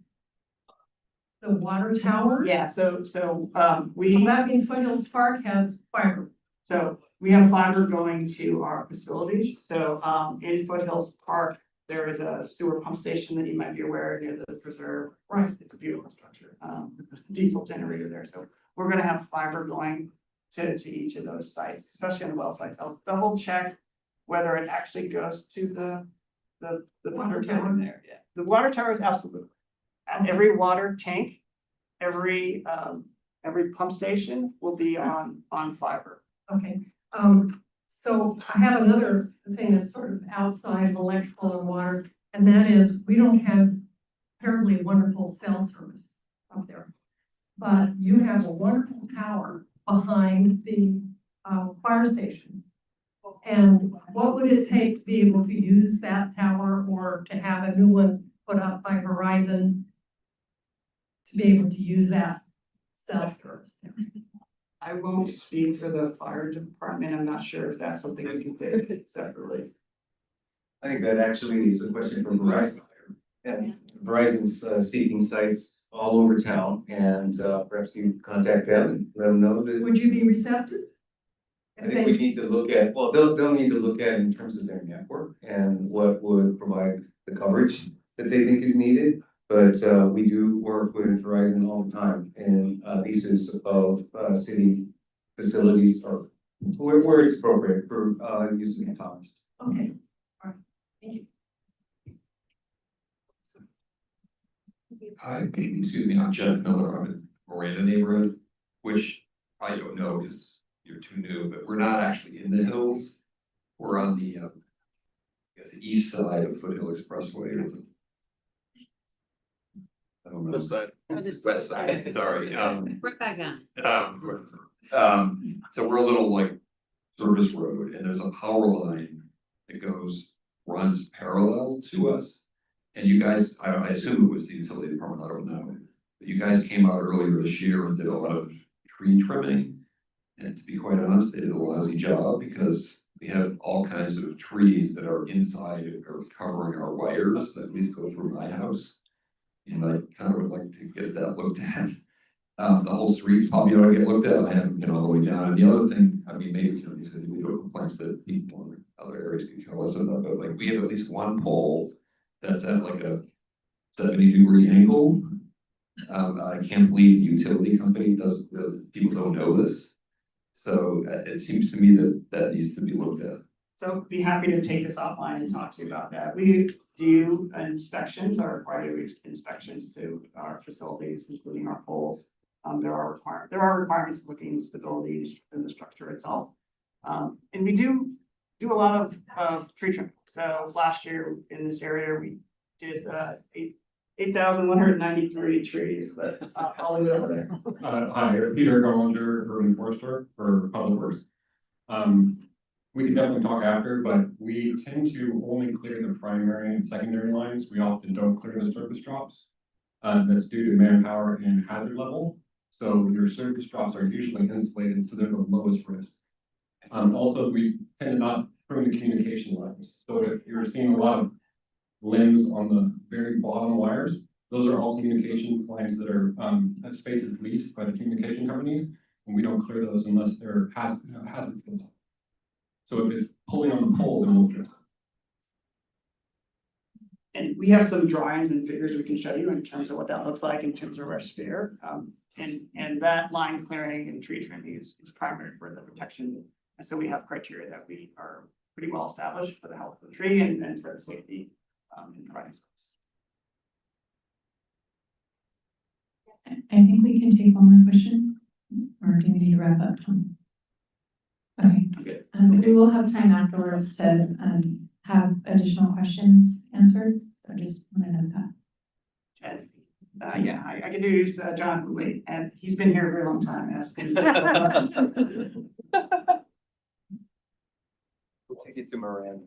water tower? Yeah, so So that means Foothills Park has fiber. So we have fiber going to our facilities. So in Foothills Park, there is a sewer pump station that you might be aware near the preserve. Right. It's a beautiful structure, with a diesel generator there. So we're gonna have fiber going to each of those sites, especially on the well sites. I'll double check whether it actually goes to the water tower in there. Yeah. The water tower is absolutely. And every water tank, every pump station will be on fiber. Okay, so I have another thing that's sort of outside of electrical and water, and that is, we don't have terribly wonderful cell service up there. But you have a wonderful tower behind the fire station. And what would it take to be able to use that tower, or to have a new one put up by Verizon to be able to use that cell service there? I won't speak for the fire department. I'm not sure if that's something we can take separately. I think that actually is a question for Verizon. Yeah, Verizon's seeking sites all over town, and perhaps you contact them and let them know that. Would you be receptive? I think we need to look at, well, they'll need to look at in terms of their network and what would provide the coverage that they think is needed. But we do work with Verizon all the time in leases of city facilities, or where it's appropriate for use of towers. Okay, all right, thank you. Hi, excuse me, I'm Jeff Miller. I'm in Miranda neighborhood, which I don't know because you're too new, but we're not actually in the hills. We're on the, I guess, the east side of Foothill Expressway. I don't know. West side. West side, sorry. Right back on. So we're a little like service road, and there's a power line that runs parallel to us. And you guys, I assume it was the utility department, I don't know, but you guys came out earlier this year and did a lot of tree trimming. And to be quite honest, they did a lousy job because we have all kinds of trees that are inside or covering our wires that at least go through my house. And I kind of would like to get that looked at. The whole street probably ought to get looked at. I haven't been all the way down. And the other thing, I mean, maybe, these individual complaints that people in other areas could care less about, but like we have at least one pole that's at like a 70-degree angle. I can't believe the utility company people don't know this. So it seems to me that needs to be looked at. So be happy to take this offline and talk to you about that. We do inspections or required inspections to our facilities, including our poles. There are requirements looking at stability in the structure itself. And we do a lot of tree trimming. So last year in this area, we did 8,193 trees, but I'll leave it over there. Hi, Peter Garlander, urban forester for Public Works. We can definitely talk after, but we tend to only clear the primary and secondary lines. We often don't clear the surface drops. That's due to manpower and hazard level. So your surface drops are usually insulated, so they're the lowest risk. Also, we tend to not prune the communication lines. So if you're seeing a lot of limbs on the very bottom wires, those are all communication lines that are spaces leased by the communication companies, and we don't clear those unless they're hazard. So if it's pulling on the pole, then we'll address it. And we have some drawings and figures we can show you in terms of what that looks like in terms of our sphere. And that line clearing and tree trimming is primary for the protection. And so we have criteria that we are pretty well established for the health of the tree and for the safety in providing space. I think we can take one more question, or do we need to wrap up, Tom? Okay, we will have time afterwards to have additional questions answered, so just want to note that. And yeah, I can introduce John Cooley, and he's been here a very long time asking. We'll take it to Miranda.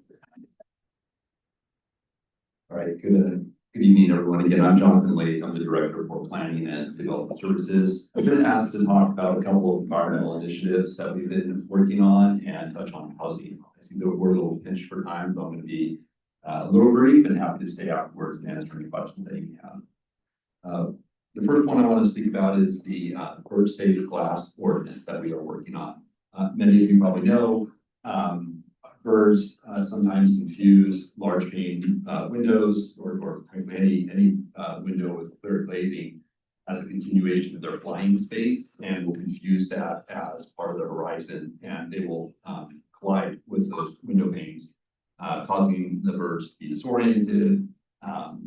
All right, good evening, everyone. Again, I'm Jonathan Lee. I'm the Director for Planning and Development Services. I've been asked to talk about a couple of environmental initiatives that we've been working on and touch on housing. I see that we're a little pinched for time, but I'm going to be a little brief and happy to stay afterwards and answer any questions that you have. The first one I want to speak about is the bird safe glass ordinance that we are working on. Many of you probably know birds sometimes confuse large pane windows or any window with clear glazing as a continuation of their flying space, and will confuse that as part of the horizon, and they will collide with those window panes, causing the birds to be disoriented,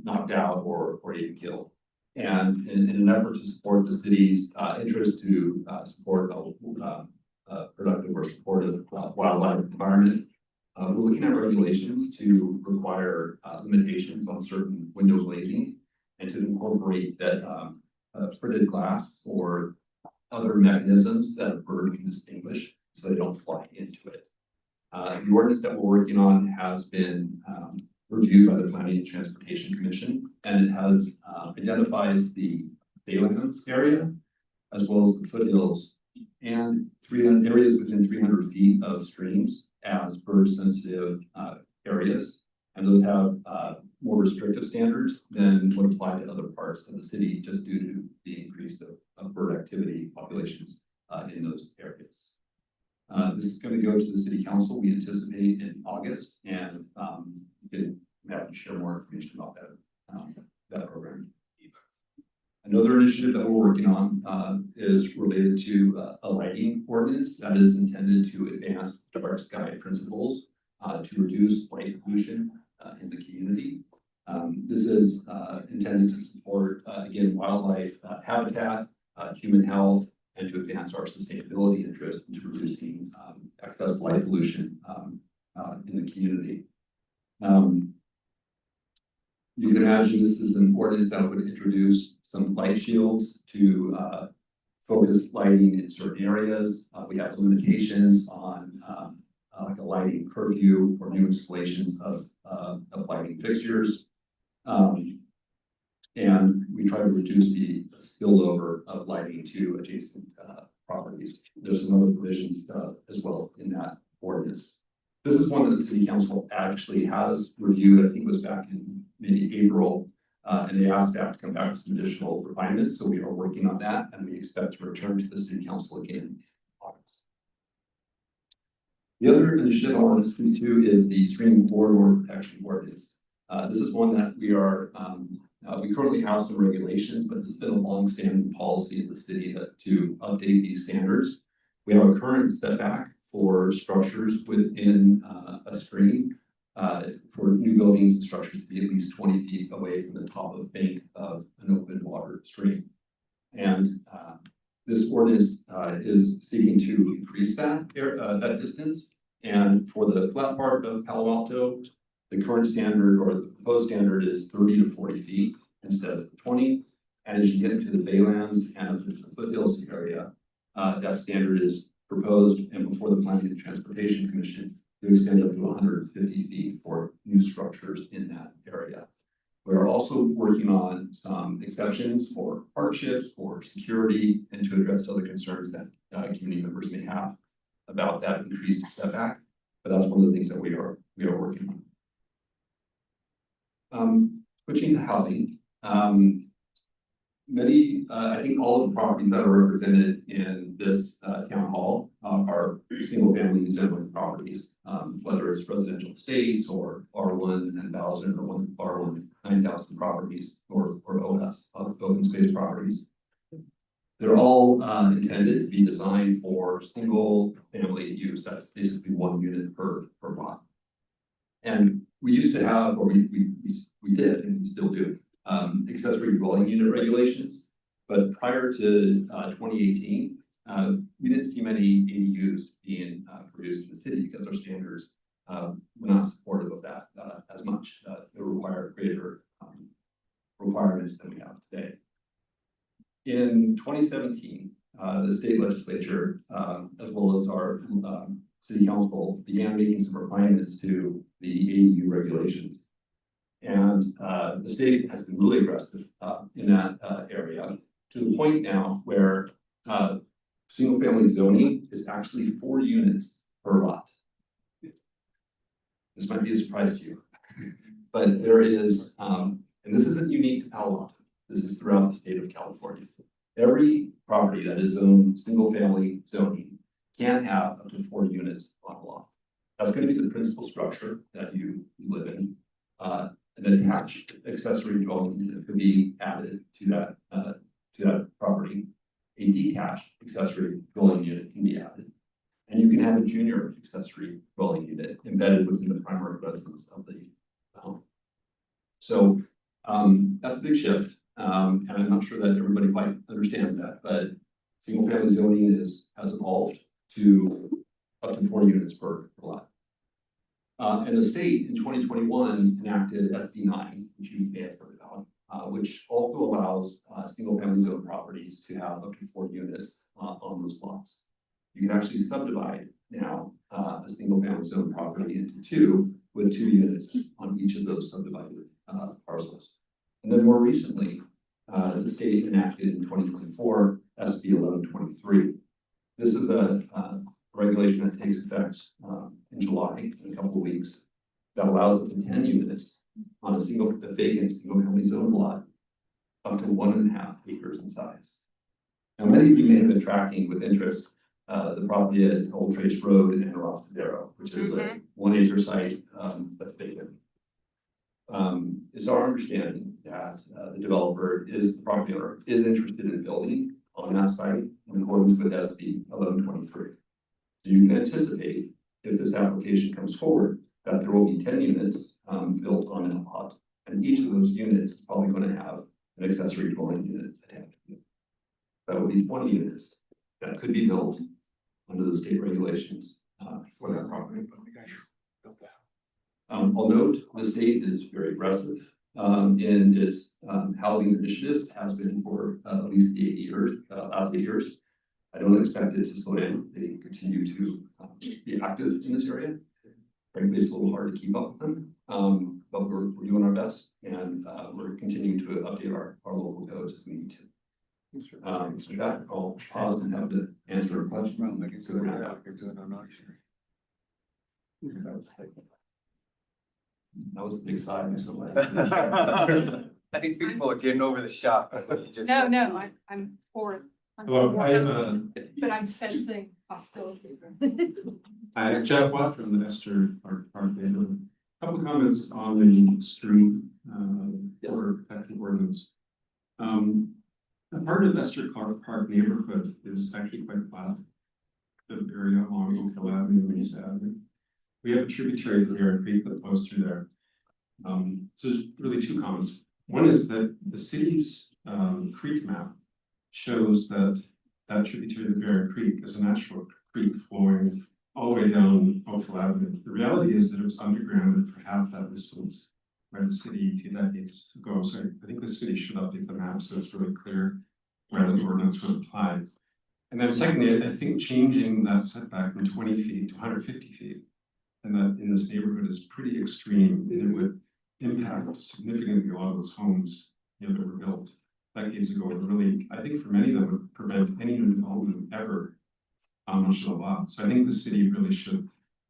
knocked out, or even killed. And in an effort to support the city's interest to support a productive or supportive wildlife environment, we're looking at regulations to require limitations on certain window glazing and to incorporate that fritted glass or other mechanisms that a bird can distinguish so they don't fly into it. The ordinance that we're working on has been reviewed by the Planning and Transportation Commission, and it has identifies the Baylands area as well as the foothills and areas within 300 feet of streams as bird sensitive areas, and those have more restrictive standards than would apply to other parts of the city just due to the increase of bird activity populations in those areas. This is going to go to the city council, we anticipate in August, and we can have to share more information about that program. Another initiative that we're working on is related to a lighting ordinance that is intended to advance dark sky principles to reduce light pollution in the community. This is intended to support, again, wildlife habitat, human health, and to advance our sustainability interests into reducing excess light pollution in the community. You can imagine this is an ordinance that would introduce some light shields to focus lighting in certain areas. We have limitations on like a lighting curfew or new installations of lighting fixtures. And we try to reduce the spillover of lighting to adjacent properties. There's some other provisions as well in that ordinance. This is one that the city council actually has reviewed. I think it was back in maybe April, and they asked staff to come back with some additional refinements. So we are working on that, and we expect to return to the city council again in August. The other initiative I want to speak to is the stream corridor protection ordinance. This is one that we are, we currently have some regulations, but this has been a long-standing policy of the city to update these standards. We have a current setback for structures within a stream for new buildings and structures to be at least 20 feet away from the top of bank of an open water stream. And this ordinance is seeking to increase that distance. And for the flat part of Palo Alto, the current standard or the proposed standard is 30 to 40 feet instead of 20. And as you get into the Baylands and the foothills area, that standard is proposed and before the Planning and Transportation Commission to extend up to 150 feet for new structures in that area. We're also working on some exceptions for hardships or security and to address other concerns that community members may have about that increased setback. But that's one of the things that we are working on. Switching to housing, I think all of the properties that are represented in this town hall are single family zoning properties, whether it's residential estates or R1 10,000 or R1 9,000 properties or OS, open space properties. They're all intended to be designed for single family use. That's basically 1 unit per lot. And we used to have, or we did, and we still do, accessory dwelling unit regulations. But prior to 2018, we didn't see many ADUs being produced in the city because our standards were not supportive of that as much. They require greater requirements than we have today. In 2017, the state legislature, as well as our city council, began making some refinements to the ADU regulations. And the state has been really aggressive in that area to the point now where single family zoning is actually 4 units per lot. This might be a surprise to you, but there is, and this isn't unique to Palo Alto. This is throughout the state of California. Every property that is zoned single family zoning can have up to 4 units on a lot. That's going to be the principal structure that you live in. An attached accessory dwelling unit could be added to that property. A detached accessory dwelling unit can be added. And you can have a junior accessory dwelling unit embedded within the primary residence of the home. So that's a big shift. And I'm not sure that everybody quite understands that, but single family zoning has evolved to up to 4 units per lot. And the state in 2021 enacted SB 9, which you may have heard about, which also allows single family zone properties to have up to 4 units on those lots. You can actually subdivide now a single family zone property into 2 with 2 units on each of those subdivided parcels. And then more recently, the state enacted in 2024 SB 1123. This is a regulation that takes effect in July, in a couple of weeks, that allows up to 10 units on a vacant single family zone lot up to 1.5 acres in size. Now, many of you may have been tracking with interest the property at Old Trace Road in Rostadero, which is a 1 acre site that's vacant. It's our understanding that the developer the property owner is interested in building on that site in accordance with SB 1123. So you can anticipate, if this application comes forward, that there will be 10 units built on that lot, and each of those units is probably going to have an accessory dwelling unit attached to it. That would be 20 units that could be built under the state regulations for that property. I'll note the state is very aggressive in its housing initiatives, has been for at least 8 years, last 8 years. I don't expect it to slow down. They continue to be active in this area. Frankly, it's a little hard to keep up with them, but we're doing our best, and we're continuing to update our local codes as we need to. With that, I'll pause and have to answer a question. That was a big sigh. I think people are getting over the shock of what you just said. No, I'm for it. Hello, But I'm sensing hostility. I'm Jeff Watt from the Esther Clark Park neighborhood. Couple comments on the street or protection ordinance. A part of Esther Clark Park neighborhood is actually quite flat. The area along Oak Hill Avenue and East Avenue. we have a tributary to the Bear Creek that flows through there. So there's really two comments. One is that the city's creek map shows that that tributary to the Bear Creek is a natural creek flowing all the way down Oakville Avenue. The reality is that it was undergrounded for half that distance by the city a few decades ago. So I think the city should update the map so it's really clear where the ordinance would apply. And then secondly, I think changing that setback from 20 feet to 150 feet and that in this neighborhood is pretty extreme, and it would impact significantly a lot of those homes, that were built decades ago. And really, I think for many of them would prevent any new development ever on much of the lot. So I think the city really should,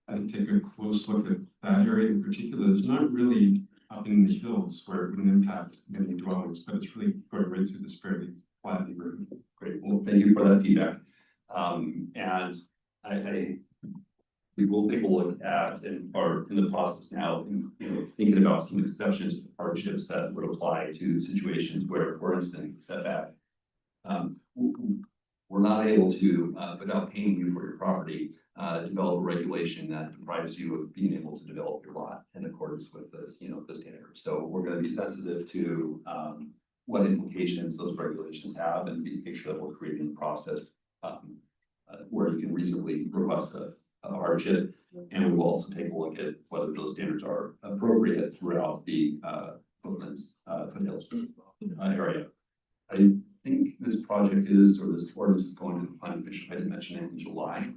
I think, take a close look at that area in particular. It's not really up in the hills where it wouldn't impact many dwellings, but it's really going right through this fairly flat neighborhood. Great, well, thank you for that feedback. We will take a look at and are in the process now, thinking about some exceptions, hardships that would apply to situations where, for instance, the setback. We're not able to, without paying you for your property, develop a regulation that deprives you of being able to develop your lot in accordance with the, the standards. So we're going to be sensitive to what implications those regulations have and make sure that we're creating a process where you can reasonably request a hardship. And we will also take a look at whether those standards are appropriate throughout the foothills area. I think this project is, or this ordinance is going to the planning commission. I didn't mention it in July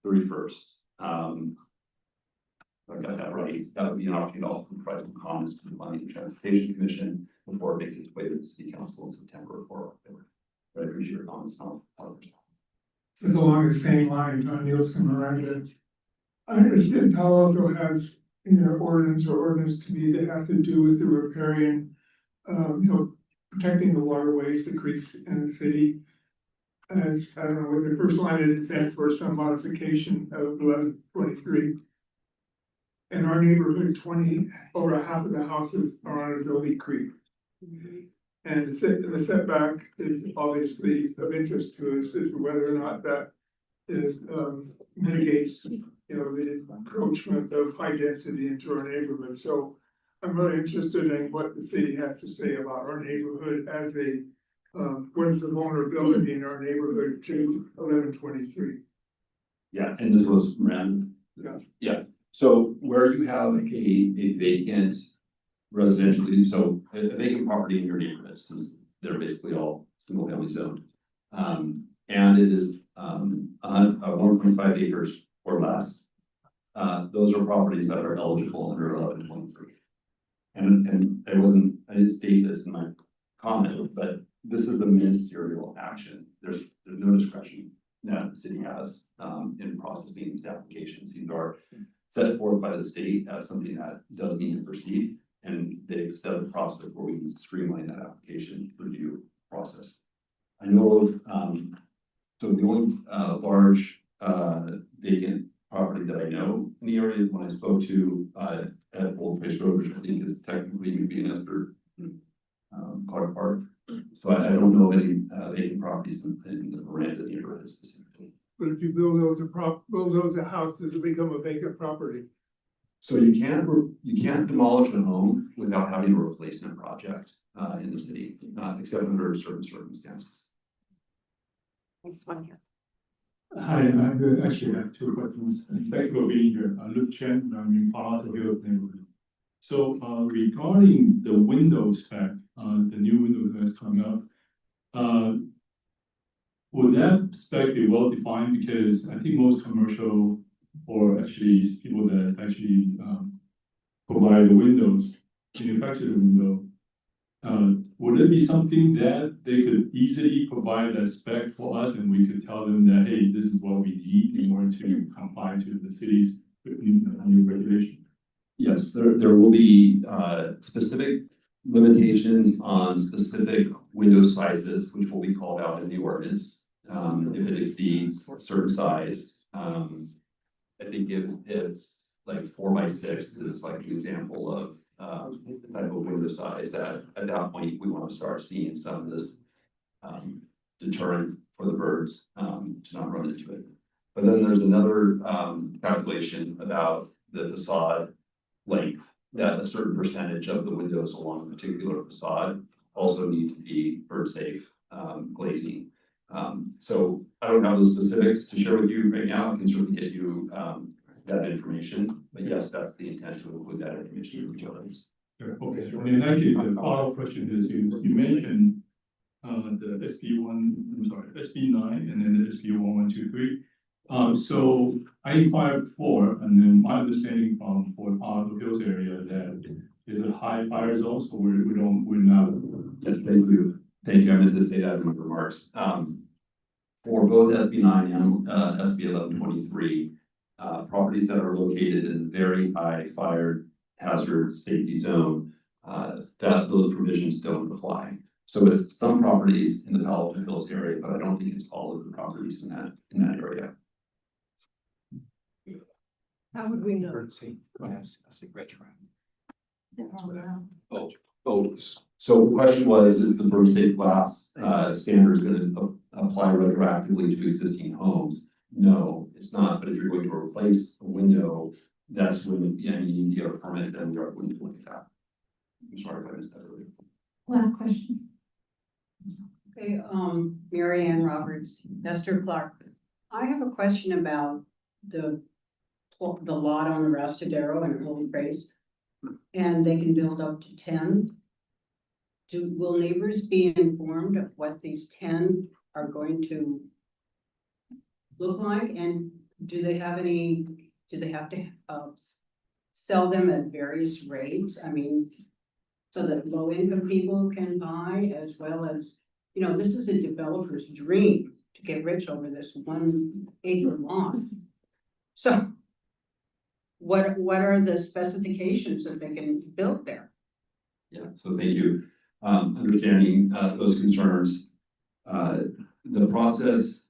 31st. I got that right. That would be an opportunity to also provide some comments to the Planning and Transportation Commission before it makes its way to the City Council in September or October. But I appreciate your comments on others. This is along the same lines on Nielsen, Miranda. I understand Palo Alto has in their ordinance to be that has to do with the riparian, protecting the waterways, the creeks in the city. As, I don't know, what the first line of defense or some modification of 1123. In our neighborhood, over half of the houses are on a Adobe Creek. And the setback is obviously of interest to us as to whether or not that is mitigates, the encroachment of high density into our neighborhood. So I'm really interested in what the city has to say about our neighborhood as a what is the vulnerability in our neighborhood to 1123. Yeah, and this was Miranda. Yeah. So where you have a vacant residential, so a vacant property in your neighborhood, since they're basically all single family zoned. And it is 1.5 acres or less. Those are properties that are eligible under 1123. And I didn't state this in my comment, but this is the ministerial action. There's no discretion that the city has in processing these applications. These are set forth by the state as something that does need to proceed. And they've set a process where we can streamline that application review process. I know of, so the only large vacant property that I know in the area when I spoke to at Old Place Road, which I think is technically maybe an Esther Clark Park. So I don't know of any vacant properties in the Miranda neighborhood specifically. But if you bulldoze a house, does it become a vacant property? So you can't demolish a home without having a replacement project in the city, except under certain circumstances. Thanks, one here. Hi, I actually have two questions. Thank you for being here. Luke Chen, I'm in Palo Alto Hills neighborhood. So regarding the Windows spec, the new Windows that's coming up, would that spec be well defined? Because I think most commercial or actually people that actually provide the windows, manufacture the window, would it be something that they could easily provide that spec for us and we could tell them that, hey, this is what we need in order to comply to the city's new regulation? Yes, there will be specific limitations on specific window sizes, which will be called out in the ordinance. If it exceeds a certain size, I think if it's like 4x6 is like an example of the type of window size that at that point we want to start seeing some of this deterrent for the birds to not run into it. But then there's another calculation about the facade length, that a certain percentage of the windows along a particular facade also need to be bird safe, glazing. So I don't have those specifics to share with you right now. I can certainly get you, that information, but yes, that's the intent to include that information in the utilities. Sure, okay, and actually, the follow-up question is, you mentioned the SB9 and then the SB 1123. So I inquired before, and then my understanding from for Palo Alto Hills area that is a high fire zone, so we're not. Yes, thank you. Thank you. I meant to say that in my remarks. For both SB9 and SB 1123, properties that are located in very high fire hazard safety zone, that those provisions don't apply. So it's some properties in the Palo Alto Hills area, but I don't think it's all of the properties in that area. How would we know? So the question was, is the bird safe glass standards going to apply retroactively to existing homes? No, it's not, but if you're going to replace a window, that's when you need to get a permit, and we are going to look at that. I'm sorry if I missed that earlier. Last question. Okay, Mary Ann Roberts, Esther Clark. I have a question about the lot on the Rastadero and Holy Grace, and they can build up to 10. Will neighbors be informed of what these 10 are going to look like, and do they have to sell them at various rates? I mean, so that low income people can buy, as well as, you know, this is a developer's dream to get rich over this 1 acre lot. So what are the specifications that they can build there? Yeah, so thank you. Understanding those concerns. The process,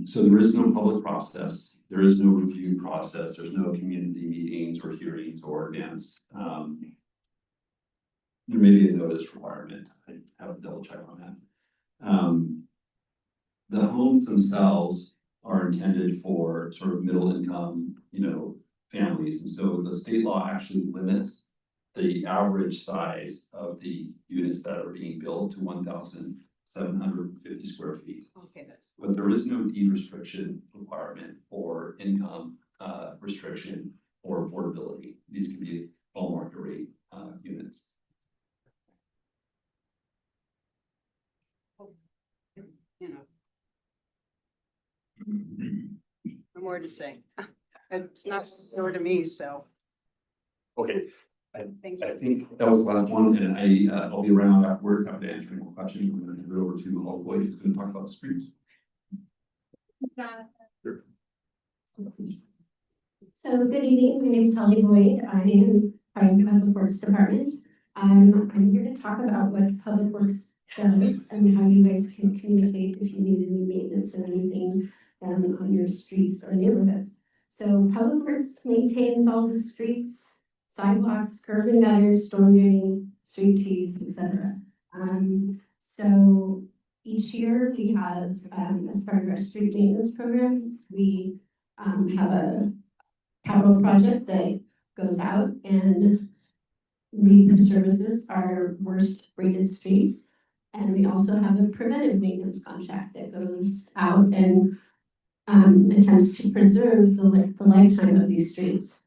so there is no public process, there is no review process, there's no community meetings or hearings or events. There may be a notice requirement. I have to double check on that. The homes themselves are intended for sort of middle income, families. And so the state law actually limits the average size of the units that are being built to 1,750 square feet. Okay, But there is no deed restriction requirement or income restriction or affordability. These can be all market rate units. No more to say. It's not sore to me, so. Okay. Thank I think that was the last one, and I'll be around afterward, happy to answer any more questions. We're going to go over to Holly Boyd, who's going to talk about the streets. Sure. So good evening, my name is Holly Boyd. I am part of the Public Works Department. I'm here to talk about what Public Works does and how you guys can communicate if you need any maintenance or anything on your streets or neighborhoods. So Public Works maintains all the streets, sidewalks, curb and gutters, storm drain, street trees, etc. So each year we have, as part of our street maintenance program, we have a capital project that goes out and services our worst rated streets. And we also have a preventive maintenance contract that goes out and attempts to preserve the lifetime of these streets.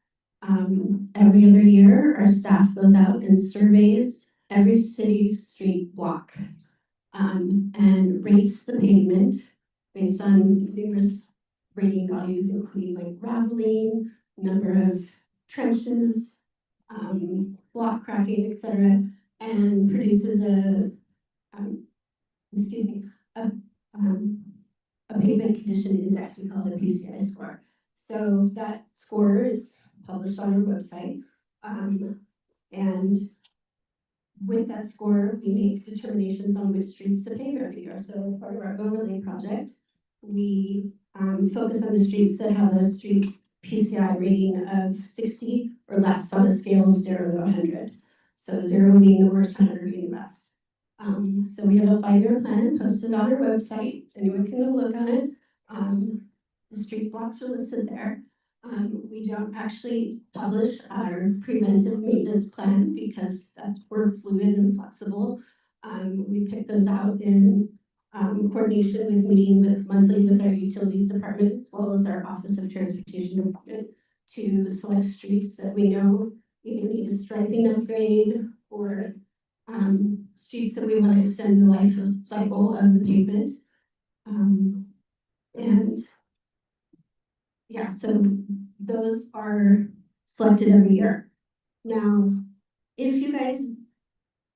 Every other year, our staff goes out and surveys every city street block and rates the pavement based on numerous rating values, including like graveling, number of trenches, block cracking, etc., and produces a pavement condition index. We call it a PCI score. So that score is published on our website, and with that score, we make determinations on which streets to pave every year. So part of our overlay project, we focus on the streets that have a street PCI rating of 60 or less on a scale of 0 to 100. So 0 being the worst, 100 being the best. So we have a 5-year plan posted on our website. Anyone can go look on it. The street blocks are listed there. We don't actually publish our preventive maintenance plan because we're fluid and flexible. We pick those out in coordination with meeting with monthly with our utilities department as well as our Office of Transportation Department to select streets that we know either need a striping upgrade or streets that we want to extend the life of cycle of the pavement. And yeah, so those are selected every year. Now, if you guys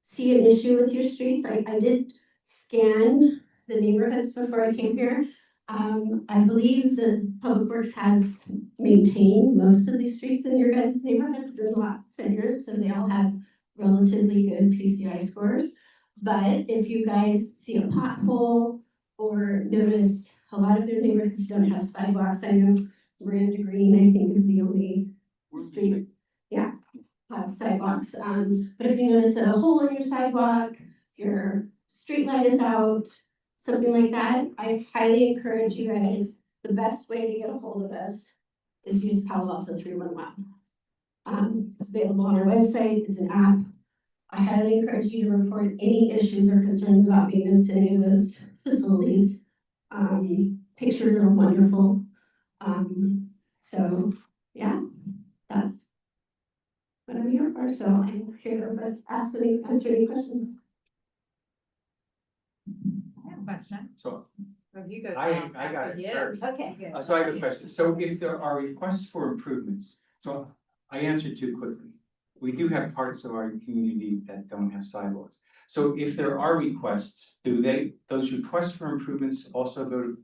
see an issue with your streets, I did scan the neighborhoods before I came here. I believe the Public Works has maintained most of these streets in your guys' neighborhood in the last 10 years, so they all have relatively good PCI scores. But if you guys see a pothole or notice a lot of your neighborhoods don't have sidewalks, I know Miranda Green, I think, is the only street, yeah, have sidewalks. But if you notice a hole in your sidewalk, your street light is out, something like that, I highly encourage you guys, the best way to get a hold of us is use Palo Alto 311. It's available on our website, it's an app. I highly encourage you to report any issues or concerns about maintenance in any of those facilities. Pictures are wonderful. So yeah, that's what I'm here for. So I'm here to answer any questions. I have a question. So You go. I got it first. Okay. So I have a question. So if there are requests for improvements, so I answered too quickly. We do have parts of our community that don't have sidewalks. So if there are requests, do those requests for improvements also go to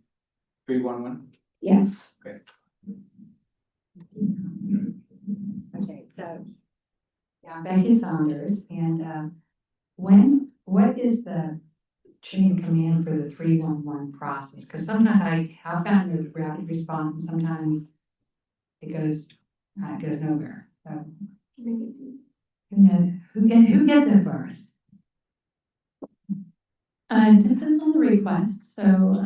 311? Yes. Okay. Okay, so. Yeah, I'm Becky Saunders, and what is the chain of command for the 311 process? Because sometimes I have gotten a rapid response, and sometimes it goes nowhere. So, who gets it first? It depends on the request. So,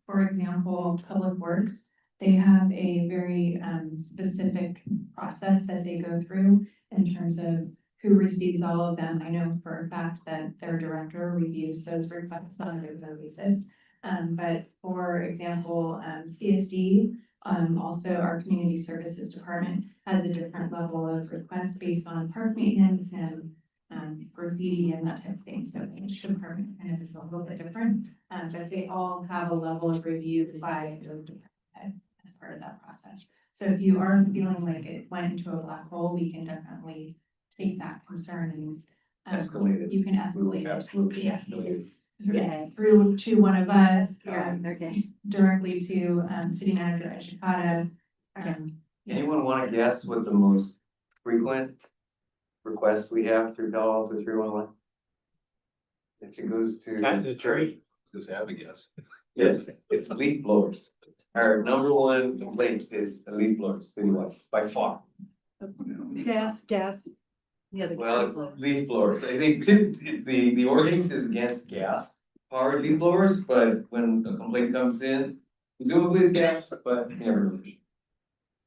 for example, Public Works, they have a very specific process that they go through in terms of who receives all of them. I know for a fact that their director reviews those requests on a regular basis. But for example, CSD, also our Community Services Department has a different level of request based on park maintenance and graffiti and that type of thing. So each department kind of is a little bit different, but they all have a level of review by the department as part of that process. So if you are feeling like it went into a black hole, we can definitely take that concern and Escalate it. you can escalate it. Absolutely Escalate it. Yes. Through to one of us, Okay. directly to City Manager Eshikata. Anyone want to guess what the most frequent request we have through Palo Alto 311? It goes to. Cut the tree. Just have a guess. Yes, it's leaf blowers. Our number one complaint is the leaf blowers citywide, by far. Gas. Yeah. Well, it's leaf blowers. I think the ordinance is against gas powered leaf blowers, but when a complaint comes in, presumably it's gas, but never really.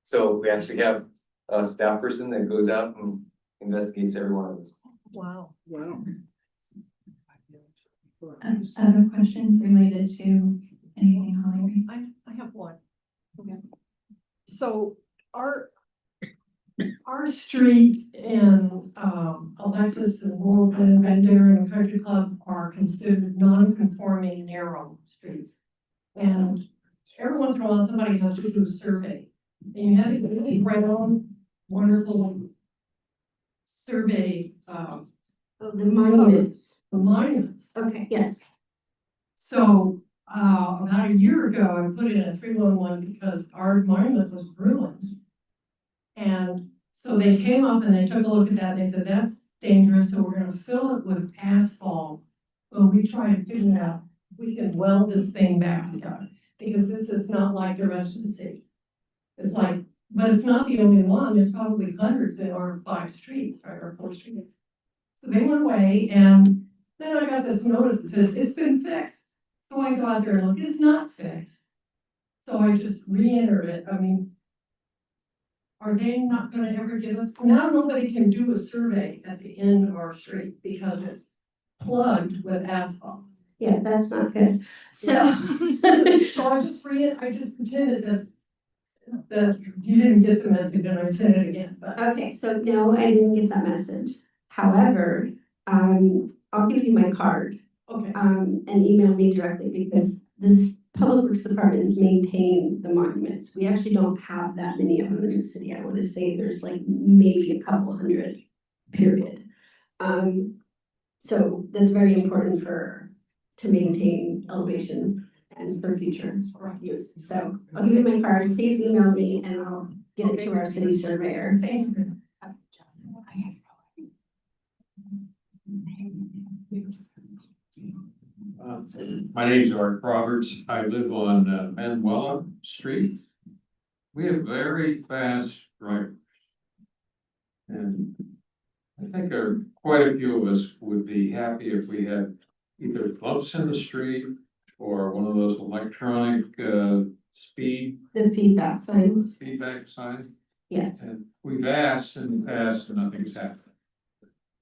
So we actually have a staff person that goes out and investigates every one of those. Wow. Other questions related to anything Holly raised? I have one. Okay. So our street in Alexis and World and Bandera and Country Club are considered non-conforming narrow streets. And every once in a while, somebody has to do a survey. And you have these really brown, wonderful survey, The monuments. the monuments. Okay, yes. So, about a year ago, I put in a 311 because our monument was ruined. And so they came up and they took a look at that and they said, that's dangerous, so we're gonna fill it with asphalt. Well, we tried to figure out, we can weld this thing back together, because this is not like the rest of the city. It's like, but it's not the only one, there's probably hundreds in our 5 streets, right, or 4 streets. So they went away, and then I got this notice that says, it's been fixed. So I go out there and look, it's not fixed. So I just re-entered it. I mean, are they not gonna ever give us, now nobody can do a survey at the end of our street because it's plugged with asphalt. Yeah, that's not good. So. So I just pretended that you didn't get the message and I said it again, but. Okay, so no, I didn't get that message. However, I'll give you my card. Okay. And email me directly because this Public Works Department is maintaining the monuments. We actually don't have that many of them in the city. I want to say there's like maybe a couple hundred, period. So that's very important to maintain elevation and for future use. So I'll give you my card. Please email me and I'll get it to our city surveyor. Thank you. My name's Art Roberts. I live on Manuela Street. We have very fast drivers. And I think quite a few of us would be happy if we had either bumps in the street or one of those electronic speed. The feedback signs. Feedback signs. Yes. And we've asked in the past and nothing's happened.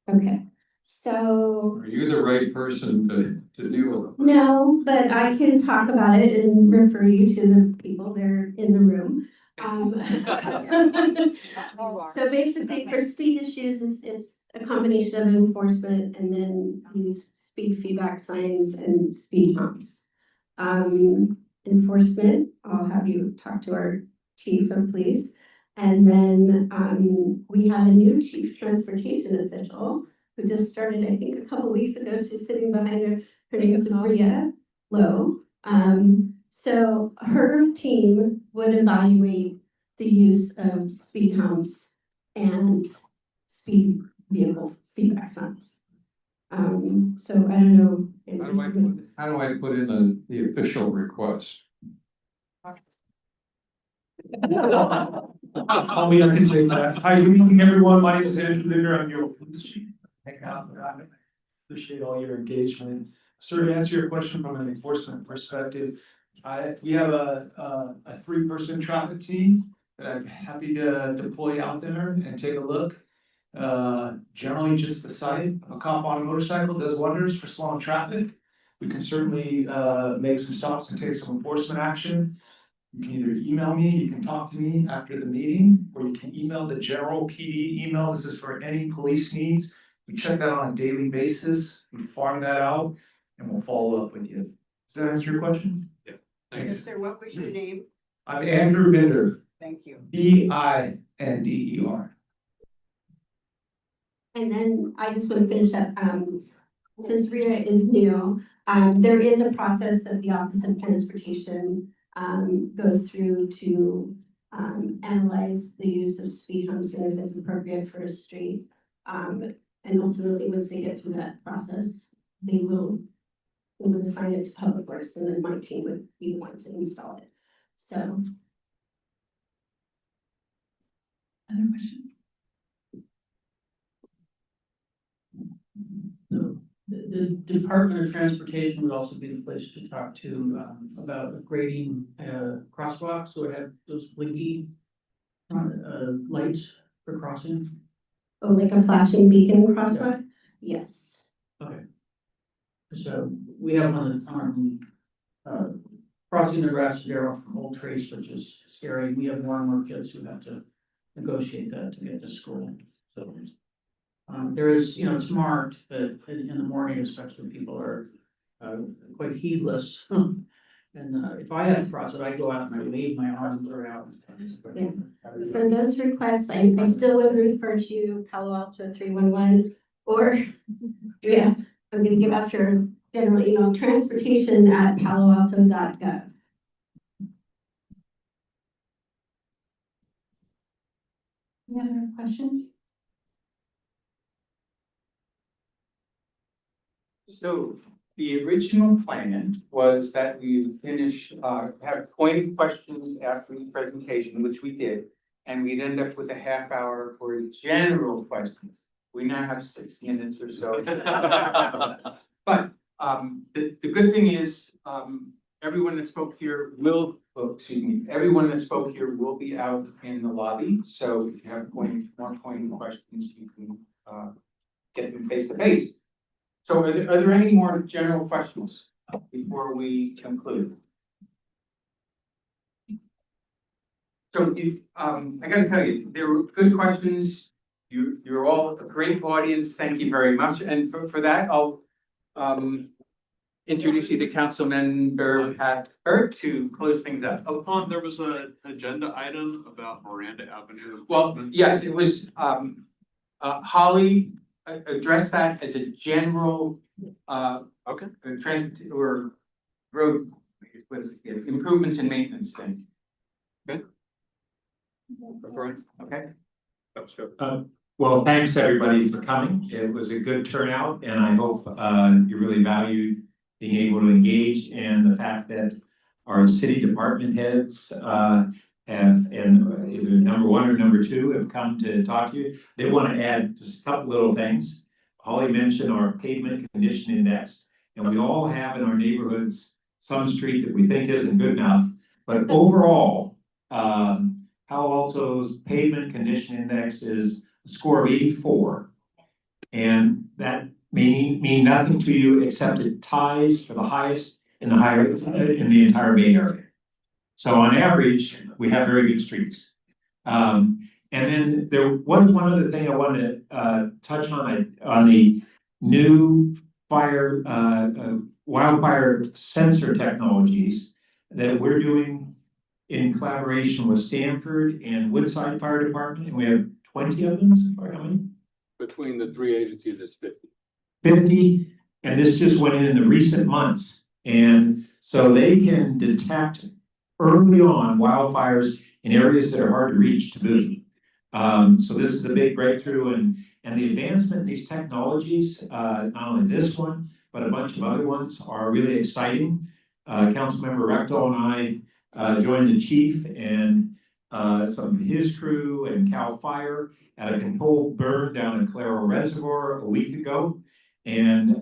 Okay, so. Are you the right person to deal with it? No, but I can talk about it and refer you to the people there in the room. So basically for speed issues, it's a combination of enforcement and then these speed feedback signs and speed humps. Enforcement, I'll have you talk to our chief of police. And then we have a new chief transportation official who just started, I think, a couple weeks ago. She's sitting behind her. Her name is Maria Lowe. So her team would evaluate the use of speed humps and speed vehicle feedback signs. So I don't know. How do I put in the official request? I'll be able to take that. Hi, good evening, everyone. My name is Andrew Linder. I'm your police chief. Hang out. Appreciate all your engagement. Sir, to answer your question from an enforcement perspective, we have a 3-person traffic team that I'm happy to deploy out there and take a look. Generally just the sight of a cop on a motorcycle does wonders for slowing traffic. We can certainly make some stops and take some enforcement action. You can either email me, you can talk to me after the meeting, or you can email the general PD email. This is for any police needs. We check that on a daily basis. We farm that out and we'll follow up with you. Does that answer your question? Yeah. Yes, sir. What was your name? I'm Andrew Binder. Thank you. Binder. And then I just want to finish up, since Rita is new, there is a process that the Office of Transportation goes through to analyze the use of speed humps and if it's appropriate for a street. And ultimately, once they get through that process, they will assign it to Public Works and then my team would be the one to install it. So. Other questions? So the Department of Transportation would also be the place to talk to about upgrading crosswalks, so it have those blinky lights for crossing. Oh, like a flashing beacon crosswalk? Yes. Okay. So we have one that's on crossing the Raspadero from Old Trace, which is scary. We have more and more kids who have to negotiate that to get to school. So there is, it's marked, but in the morning, especially, people are quite heedless. And if I have to cross it, I go out and I wave my arms around. Yeah. For those requests, I still would refer to Palo Alto 311 or, yeah, I'm gonna give out your general email, transportation@paloalto.gov. Any other questions? So the original plan was that we finish, have 20 questions after the presentation, which we did. And we'd end up with a half hour for general questions. We now have 6 minutes or so. But the good thing is, everyone that spoke here will, oh, excuse me, everyone that spoke here will be out in the lobby. So if you have more pointed questions, you can get them face to face. So are there any more general questions before we conclude? So I gotta tell you, there were good questions. You're all a great audience. Thank you very much. And for that, I'll introduce you to Councilmember Hurt to close things up. There was an agenda item about Miranda Avenue. Well, yes, it was, Holly addressed that as a general, Okay. transit or road, what is it, improvements and maintenance thing. Okay. That's good. Well, thanks everybody for coming. It was a good turnout and I hope you really valued being able to engage and the fact that our city department heads and either number one or number two have come to talk to you. They want to add just a couple little things. Holly mentioned our pavement condition index, and we all have in our neighborhoods some street that we think isn't good enough. But overall, Palo Alto's pavement condition index is a score of 84. And that may mean nothing to you except it ties for the highest in the entire Bay Area. So on average, we have very good streets. And then there was one other thing I wanted to touch on the new wildfire sensor technologies that we're doing in collaboration with Stanford and Woodside Fire Department, and we have 20 of them, so far. How many? Between the three agencies, it's 50. 50, and this just went in the recent months. And so they can detect early on wildfires in areas that are hard to reach to boot. So this is a big breakthrough, and the advancement in these technologies, not only this one, but a bunch of other ones are really exciting. Councilmember Recto and I joined the chief and some of his crew and CAL FIRE at a controlled burn down in Claro Reservoir a week ago. And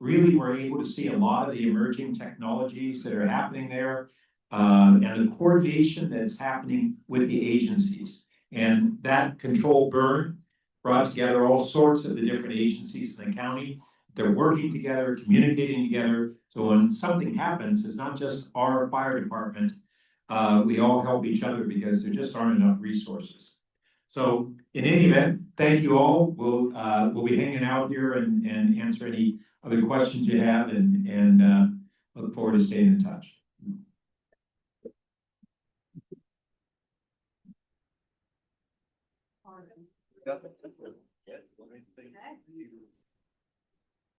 really we're able to see a lot of the emerging technologies that are happening there and the coordination that's happening with the agencies. And that controlled burn brought together all sorts of the different agencies in the county. They're working together, communicating together. So when something happens, it's not just our fire department. We all help each other because there just aren't enough resources. So in any event, thank you all. We'll be hanging out here and answer any other questions you have and look forward to staying in touch. Okay.